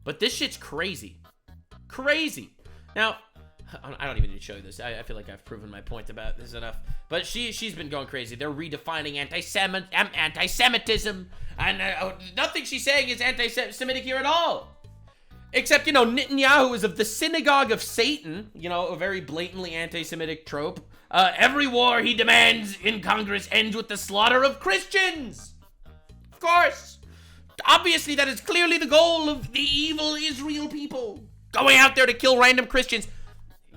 But this shit's crazy. Crazy. Now, I don't even need to show you this. I feel like I've proven my point about this enough. But she's been going crazy. They're redefining anti-Semitism. And nothing she's saying is anti-Semitic here at all. Except, Netanyahu is of the synagogue of Satan. A very blatantly anti-Semitic trope. Every war he demands in Congress ends with the slaughter of Christians. Of course. Obviously, that is clearly the goal of the evil Israel people. Going out there to kill random Christians.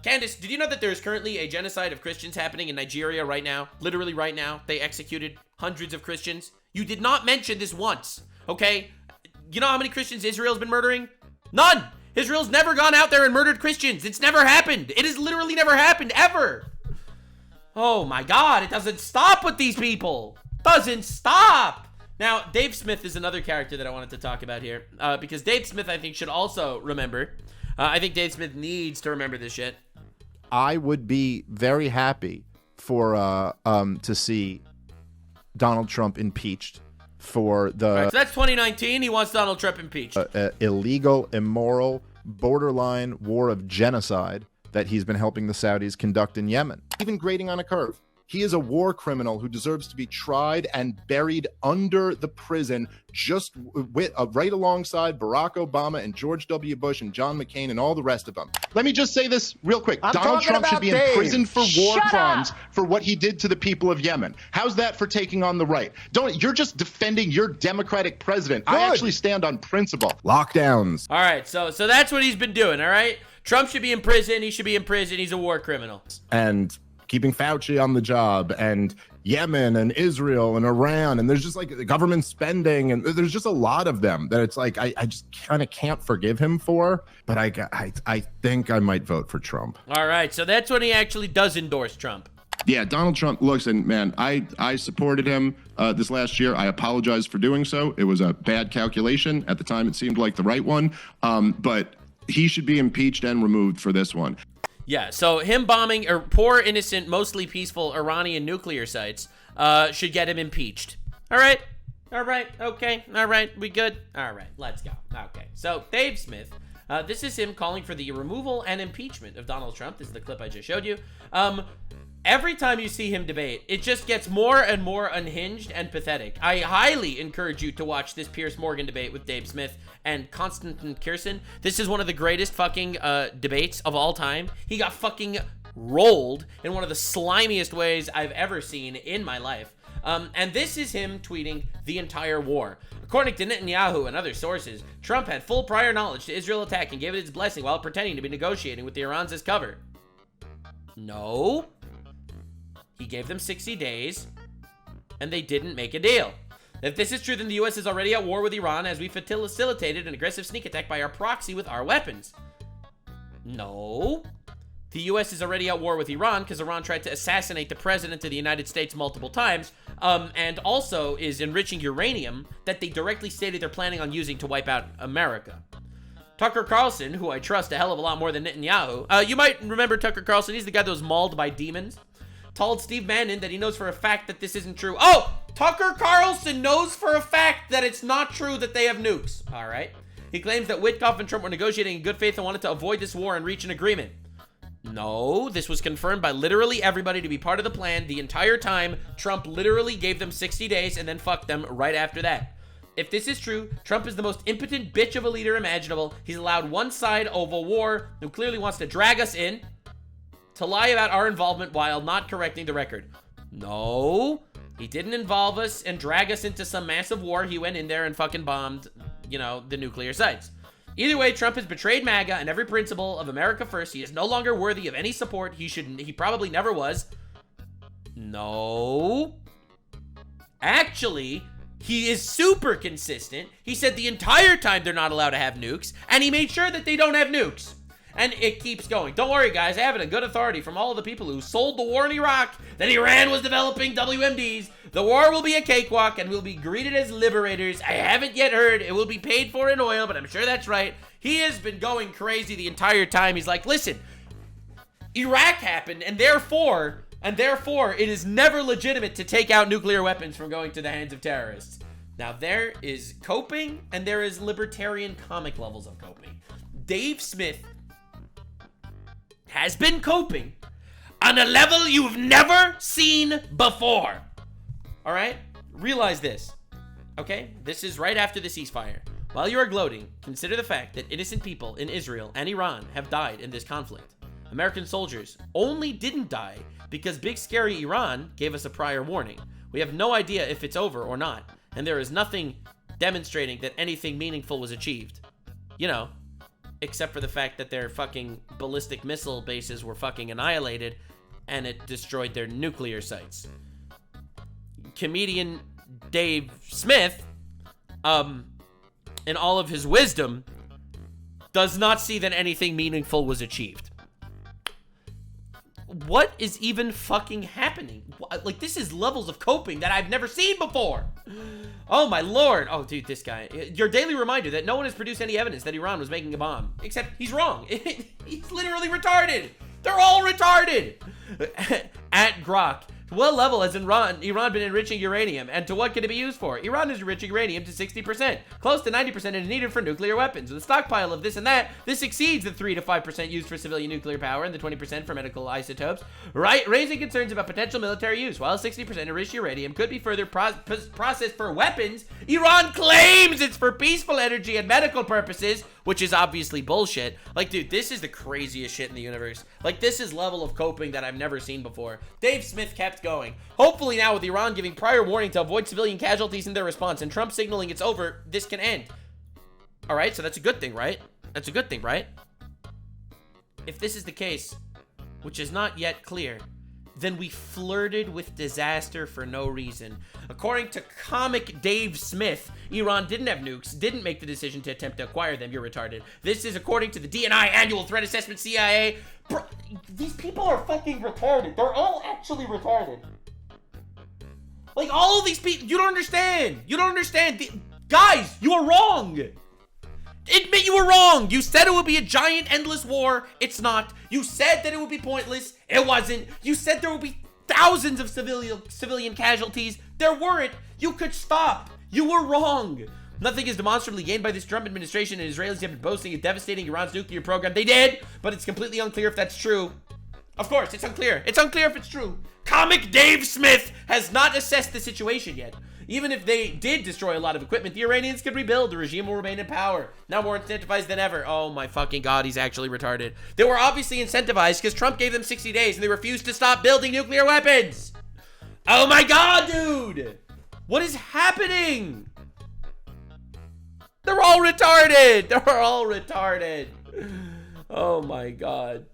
Candace, did you know that there is currently a genocide of Christians happening in Nigeria right now? Literally right now. They executed hundreds of Christians. You did not mention this once, okay? You know how many Christians Israel's been murdering? None! Israel's never gone out there and murdered Christians. It's never happened. It has literally never happened, ever. Oh my God, it doesn't stop with these people. Doesn't stop. Now, Dave Smith is another character that I wanted to talk about here, because Dave Smith, I think, should also remember. I think Dave Smith needs to remember this shit. I would be very happy for to see Donald Trump impeached for the Right, so that's 2019. He wants Donald Trump impeached. Illegal, immoral, borderline war of genocide that he's been helping the Saudis conduct in Yemen. Even grading on a curve. He is a war criminal who deserves to be tried and buried under the prison, just right alongside Barack Obama and George W. Bush and John McCain and all the rest of them. Let me just say this real quick. Donald Trump should be in prison for war crimes for what he did to the people of Yemen. How's that for taking on the right? You're just defending your Democratic president. I actually stand on principle. Lockdowns. All right, so that's what he's been doing, all right? Trump should be in prison. He should be in prison. He's a war criminal. And keeping Fauci on the job, and Yemen and Israel and Iran, and there's just like government spending, and there's just a lot of them that it's like I just kind of can't forgive him for, but I think I might vote for Trump. All right, so that's when he actually does endorse Trump. Yeah, Donald Trump, listen, man, I supported him this last year. I apologize for doing so. It was a bad calculation. At the time, it seemed like the right one, but he should be impeached and removed for this one. Yeah, so him bombing poor, innocent, mostly peaceful Iranian nuclear sites should get him impeached. All right, okay, all right, we good? All right, let's go. Okay, so Dave Smith, this is him calling for the removal and impeachment of Donald Trump. This is the clip I just showed you. Every time you see him debate, it just gets more and more unhinged and pathetic. I highly encourage you to watch this Piers Morgan debate with Dave Smith and Konstantin Kirsten. This is one of the greatest fucking debates of all time. He got fucking rolled in one of the slimiest ways I've ever seen in my life. And this is him tweeting the entire war. According to Netanyahu and other sources, Trump had full prior knowledge to Israel attack and gave it its blessing while pretending to be negotiating with the Irans as cover. No. He gave them 60 days, and they didn't make a deal. If this is true, then the U.S. is already at war with Iran as we facilitated an aggressive sneak attack by our proxy with our weapons. No. The U.S. is already at war with Iran because Iran tried to assassinate the president of the United States multiple times, and also is enriching uranium that they directly stated they're planning on using to wipe out America. Tucker Carlson, who I trust a hell of a lot more than Netanyahu. You might remember Tucker Carlson. He's the guy that was mauled by demons. Told Steve Bannon that he knows for a fact that this isn't true. Oh, Tucker Carlson knows for a fact that it's not true that they have nukes. All right. He claims that Witkoff and Trump were negotiating in good faith and wanted to avoid this war and reach an agreement. No, this was confirmed by literally everybody to be part of the plan the entire time. Trump literally gave them 60 days and then fucked them right after that. If this is true, Trump is the most impotent bitch of a leader imaginable. He's allowed one side of a war who clearly wants to drag us in to lie about our involvement while not correcting the record. No, he didn't involve us and drag us into some massive war. He went in there and fucking bombed, the nuclear sites. Either way, Trump has betrayed MAGA and every principle of America first. He is no longer worthy of any support. He probably never was. No. Actually, he is super consistent. He said the entire time they're not allowed to have nukes, and he made sure that they don't have nukes. And it keeps going. Don't worry, guys. I have it in good authority from all of the people who sold the war in Iraq that Iran was developing WMDs. The war will be a cakewalk and we'll be greeted as liberators. I haven't yet heard it will be paid for in oil, but I'm sure that's right. He has been going crazy the entire time. He's like, listen, Iraq happened, and therefore, it is never legitimate to take out nuclear weapons from going to the hands of terrorists. Now, there is coping, and there is libertarian comic levels of coping. Dave Smith has been coping on a level you've never seen before. All right? Realize this. Okay? This is right after the ceasefire. While you are gloating, consider the fact that innocent people in Israel and Iran have died in this conflict. American soldiers only didn't die because big scary Iran gave us a prior warning. We have no idea if it's over or not, and there is nothing demonstrating that anything meaningful was achieved. Except for the fact that their fucking ballistic missile bases were fucking annihilated and it destroyed their nuclear sites. Comedian Dave Smith, in all of his wisdom, does not see that anything meaningful was achieved. What is even fucking happening? Like, this is levels of coping that I've never seen before. Oh, my lord. Oh, dude, this guy. Your daily reminder that no one has produced any evidence that Iran was making a bomb. Except he's wrong. He's literally retarded. They're all retarded. At Grok. To what level has Iran been enriching uranium, and to what can it be used for? Iran is enriching uranium to 60%. Close to 90% is needed for nuclear weapons. With a stockpile of this and that, this exceeds the 3 to 5% used for civilian nuclear power and the 20% for medical isotopes, right? Raising concerns about potential military use. While 60% enriched uranium could be further processed for weapons, Iran claims it's for peaceful energy and medical purposes, which is obviously bullshit. Like, dude, this is the craziest shit in the universe. Like, this is level of coping that I've never seen before. Dave Smith kept going. Hopefully now, with Iran giving prior warning to avoid civilian casualties in their response and Trump signaling it's over, this can end. All right, so that's a good thing, right? That's a good thing, right? If this is the case, which is not yet clear, then we flirted with disaster for no reason. According to comic Dave Smith, Iran didn't have nukes, didn't make the decision to attempt to acquire them. You're retarded. This is according to the DNI Annual Threat Assessment CIA. Bro, these people are fucking retarded. They're all actually retarded. Like, all of these people, you don't understand. You don't understand. Guys, you are wrong. Admit you were wrong. You said it would be a giant, endless war. It's not. You said that it would be pointless. It wasn't. You said there would be thousands of civilian casualties. There weren't. You could stop. You were wrong. Nothing is demonstrably gained by this Trump administration, and Israelis have been boasting of devastating Iran's nuclear program. They did, but it's completely unclear if that's true. Of course, it's unclear. It's unclear if it's true. Comic Dave Smith has not assessed the situation yet. Even if they did destroy a lot of equipment, the Iranians could rebuild. The regime will remain in power. Now more incentivized than ever. Oh my fucking God, he's actually retarded. They were obviously incentivized because Trump gave them 60 days and they refused to stop building nuclear weapons. Oh my God, dude. What is happening? They're all retarded. They're all retarded. Oh my God.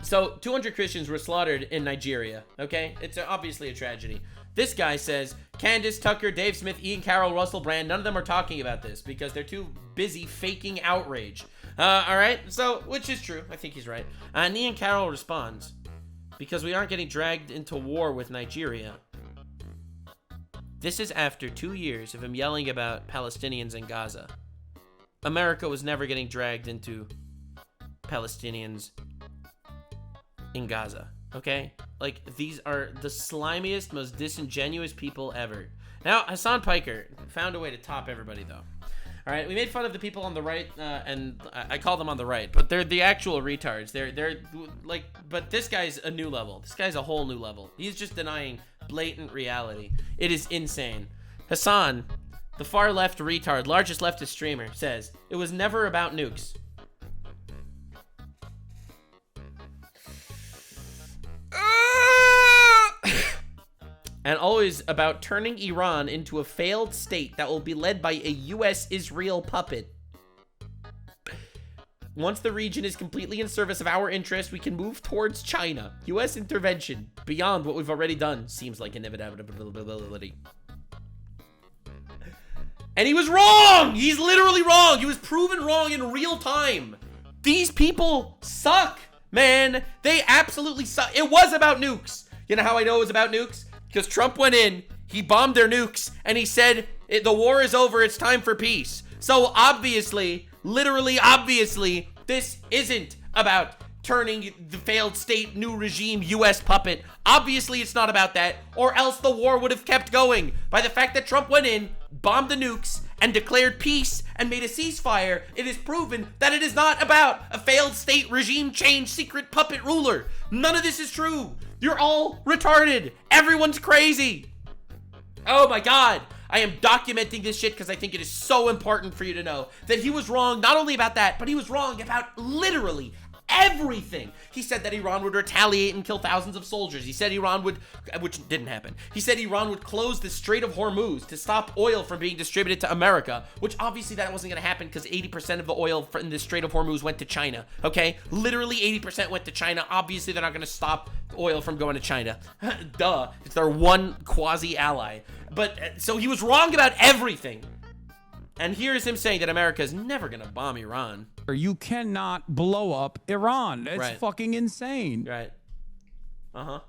So 200 Christians were slaughtered in Nigeria, okay? It's obviously a tragedy. This guy says, Candace, Tucker, Dave Smith, Ian Carroll, Russell Brand, none of them are talking about this because they're too busy faking outrage. All right? So, which is true. I think he's right. And Ian Carroll responds, because we aren't getting dragged into war with Nigeria. This is after 2 years of him yelling about Palestinians in Gaza. America was never getting dragged into Palestinians in Gaza. Okay? Like, these are the slimiest, most disingenuous people ever. Now, Hasan Piker found a way to top everybody, though. All right, we made fun of the people on the right, and I call them on the right, but they're the actual retards. They're like, but this guy's a new level. This guy's a whole new level. He's just denying blatant reality. It is insane. Hasan, the far left retard, largest leftist streamer, says, it was never about nukes. And always about turning Iran into a failed state that will be led by a U.S.-Israel puppet. Once the region is completely in service of our interests, we can move towards China. U.S. intervention beyond what we've already done seems like an inevitability. And he was wrong! He's literally wrong! He was proven wrong in real time. These people suck, man. They absolutely suck. It was about nukes. You know how I know it was about nukes? Because Trump went in, he bombed their nukes, and he said, the war is over, it's time for peace. So obviously, literally obviously, this isn't about turning the failed state, new regime, U.S. puppet. Obviously, it's not about that, or else the war would have kept going. By the fact that Trump went in, bombed the nukes, and declared peace, and made a ceasefire, it is proven that it is not about a failed state, regime change, secret puppet ruler. None of this is true. You're all retarded. Everyone's crazy. Oh my God. I am documenting this shit because I think it is so important for you to know that he was wrong not only about that, but he was wrong about literally everything. He said that Iran would retaliate and kill thousands of soldiers. He said Iran would, which didn't happen. He said Iran would close the Strait of Hormuz to stop oil from being distributed to America, which obviously that wasn't going to happen because 80% of the oil in the Strait of Hormuz went to China, okay? Literally 80% went to China. Obviously they're not going to stop oil from going to China. Duh. It's their one quasi-ally. But, so he was wrong about everything. And here's him saying that America is never going to bomb Iran. You cannot blow up Iran. It's Right. fucking insane. Right. Uh-huh.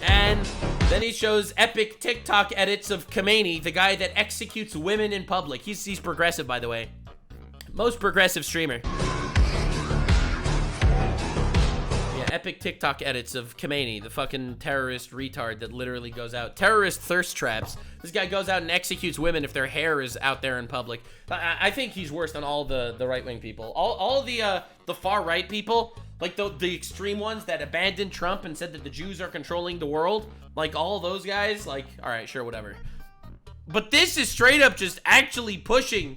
And then he shows epic TikTok edits of Khamenei, the guy that executes women in public. He's progressive, by the way. Most progressive streamer. epic TikTok edits of Khomeini, the fucking terrorist retard that literally goes out. Terrorist thirst traps. This guy goes out and executes women if their hair is out there in public. I think he's worse than all the right-wing people. All the far-right people, like the extreme ones that abandoned Trump and said that the Jews are controlling the world, like all those guys, like, all right, sure, whatever. But this is straight up just actually pushing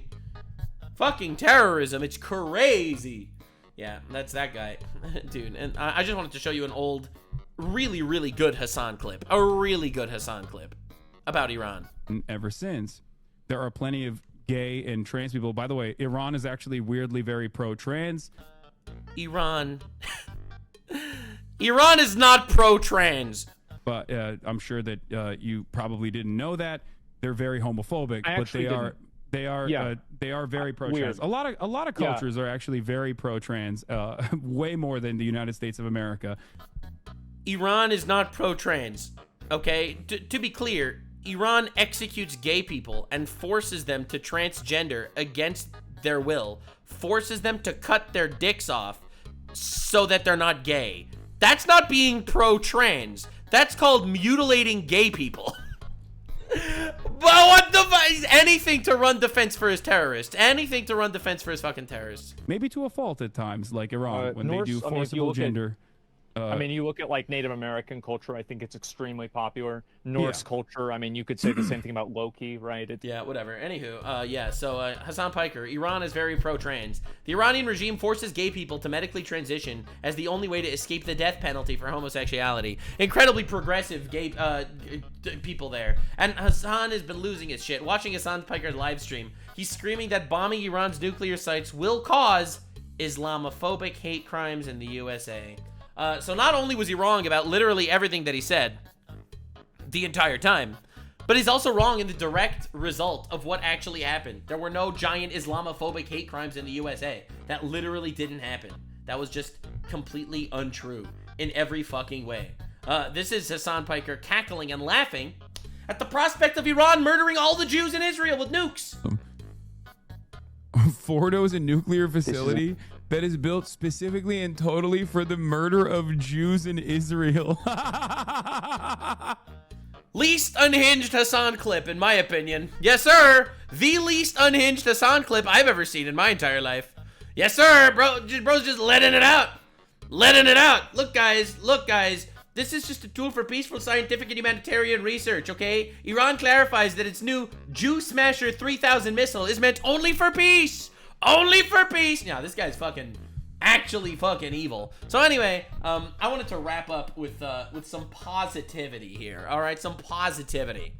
fucking terrorism. It's crazy. Yeah, that's that guy. Dude, and I just wanted to show you an old, really, really good Hasan clip. A really good Hasan clip about Iran. Ever since, there are plenty of gay and trans people. By the way, Iran is actually weirdly very pro-trans. Iran is not pro-trans. But I'm sure that you probably didn't know that. They're very homophobic, but they are very pro-trans. A lot of cultures are actually very pro-trans, way more than the United States of America. Iran is not pro-trans, okay? To be clear, Iran executes gay people and forces them to transgender against their will, forces them to cut their dicks off so that they're not gay. That's not being pro-trans. That's called mutilating gay people. But what the fuck? Anything to run defense for his terrorists. Anything to run defense for his fucking terrorists. Maybe to a fault at times, like Iran, when they do forcible gender. You look at like Native American culture, I think it's extremely popular. Norse culture, I mean, you could say the same thing about Loki, right? Yeah, whatever. Anywho, so Hasan Piker, Iran is very pro-trans. The Iranian regime forces gay people to medically transition as the only way to escape the death penalty for homosexuality. Incredibly progressive gay people there. And Hasan has been losing his shit. Watching Hasan Piker's live stream, he's screaming that bombing Iran's nuclear sites will cause Islamophobic hate crimes in the USA. So not only was he wrong about literally everything that he said the entire time, but he's also wrong in the direct result of what actually happened. There were no giant Islamophobic hate crimes in the USA. That literally didn't happen. That was just completely untrue in every fucking way. This is Hasan Piker cackling and laughing at the prospect of Iran murdering all the Jews in Israel with nukes. Fordo's a nuclear facility that is built specifically and totally for the murder of Jews in Israel. Least unhinged Hasan clip, in my opinion. Yes, sir. The least unhinged Hasan clip I've ever seen in my entire life. Yes, sir. Bro's just letting it out. Letting it out. Look, guys. This is just a tool for peaceful scientific and humanitarian research, okay? Iran clarifies that its new Jew Smasher 3000 missile is meant only for peace. Only for peace. Now, this guy's actually fucking evil. So anyway, I wanted to wrap up with some positivity here. All right, some positivity.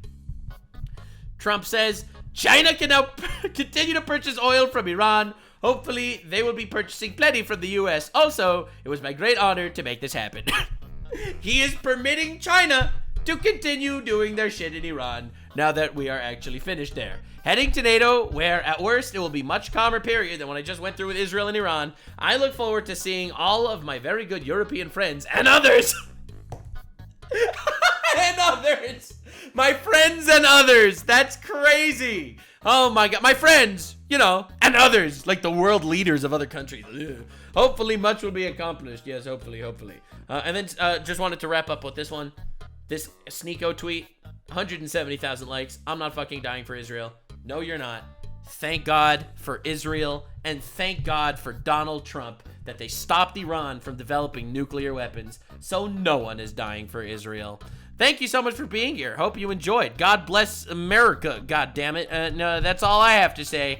Trump says China can now continue to purchase oil from Iran. Hopefully, they will be purchasing plenty from the U.S. Also, it was my great honor to make this happen. He is permitting China to continue doing their shit in Iran now that we are actually finished there. Heading to NATO, where at worst it will be much calmer period than when I just went through with Israel and Iran. I look forward to seeing all of my very good European friends and others. My friends and others. That's crazy. Oh my God. My friends, and others, like the world leaders of other countries. Ugh. Hopefully much will be accomplished. Yes, hopefully. And then just wanted to wrap up with this one. This Sneeko tweet, 170,000 likes. I'm not fucking dying for Israel. No, you're not. Thank God for Israel, and thank God for Donald Trump that they stopped Iran from developing nuclear weapons, so no one is dying for Israel. Thank you so much for being here. Hope you enjoyed. God bless America. God damn it. No, that's all I have to say.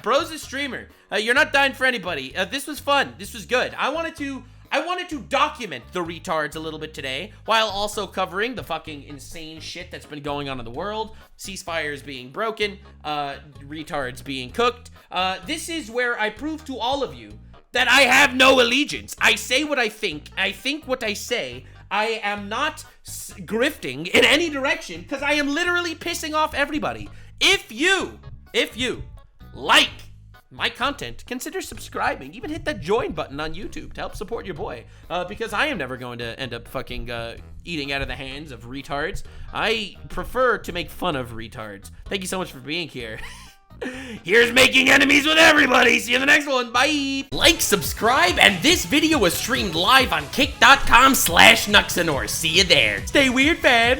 Bro's a streamer. You're not dying for anybody. This was fun. This was good. I wanted to document the retards a little bit today while also covering the fucking insane shit that's been going on in the world. Ceasefires being broken, retards being cooked. This is where I prove to all of you that I have no allegiance. I say what I think what I say. I am not grifting in any direction because I am literally pissing off everybody. If you like my content, consider subscribing. Even hit that join button on YouTube to help support your boy, because I am never going to end up fucking eating out of the hands of retards. I prefer to make fun of retards. Thank you so much for being here. Here's making enemies with everybody. See you in the next one. Bye. Like, subscribe, and this video was streamed live on kick.com/Nuxanor. See you there. Stay weird, fam.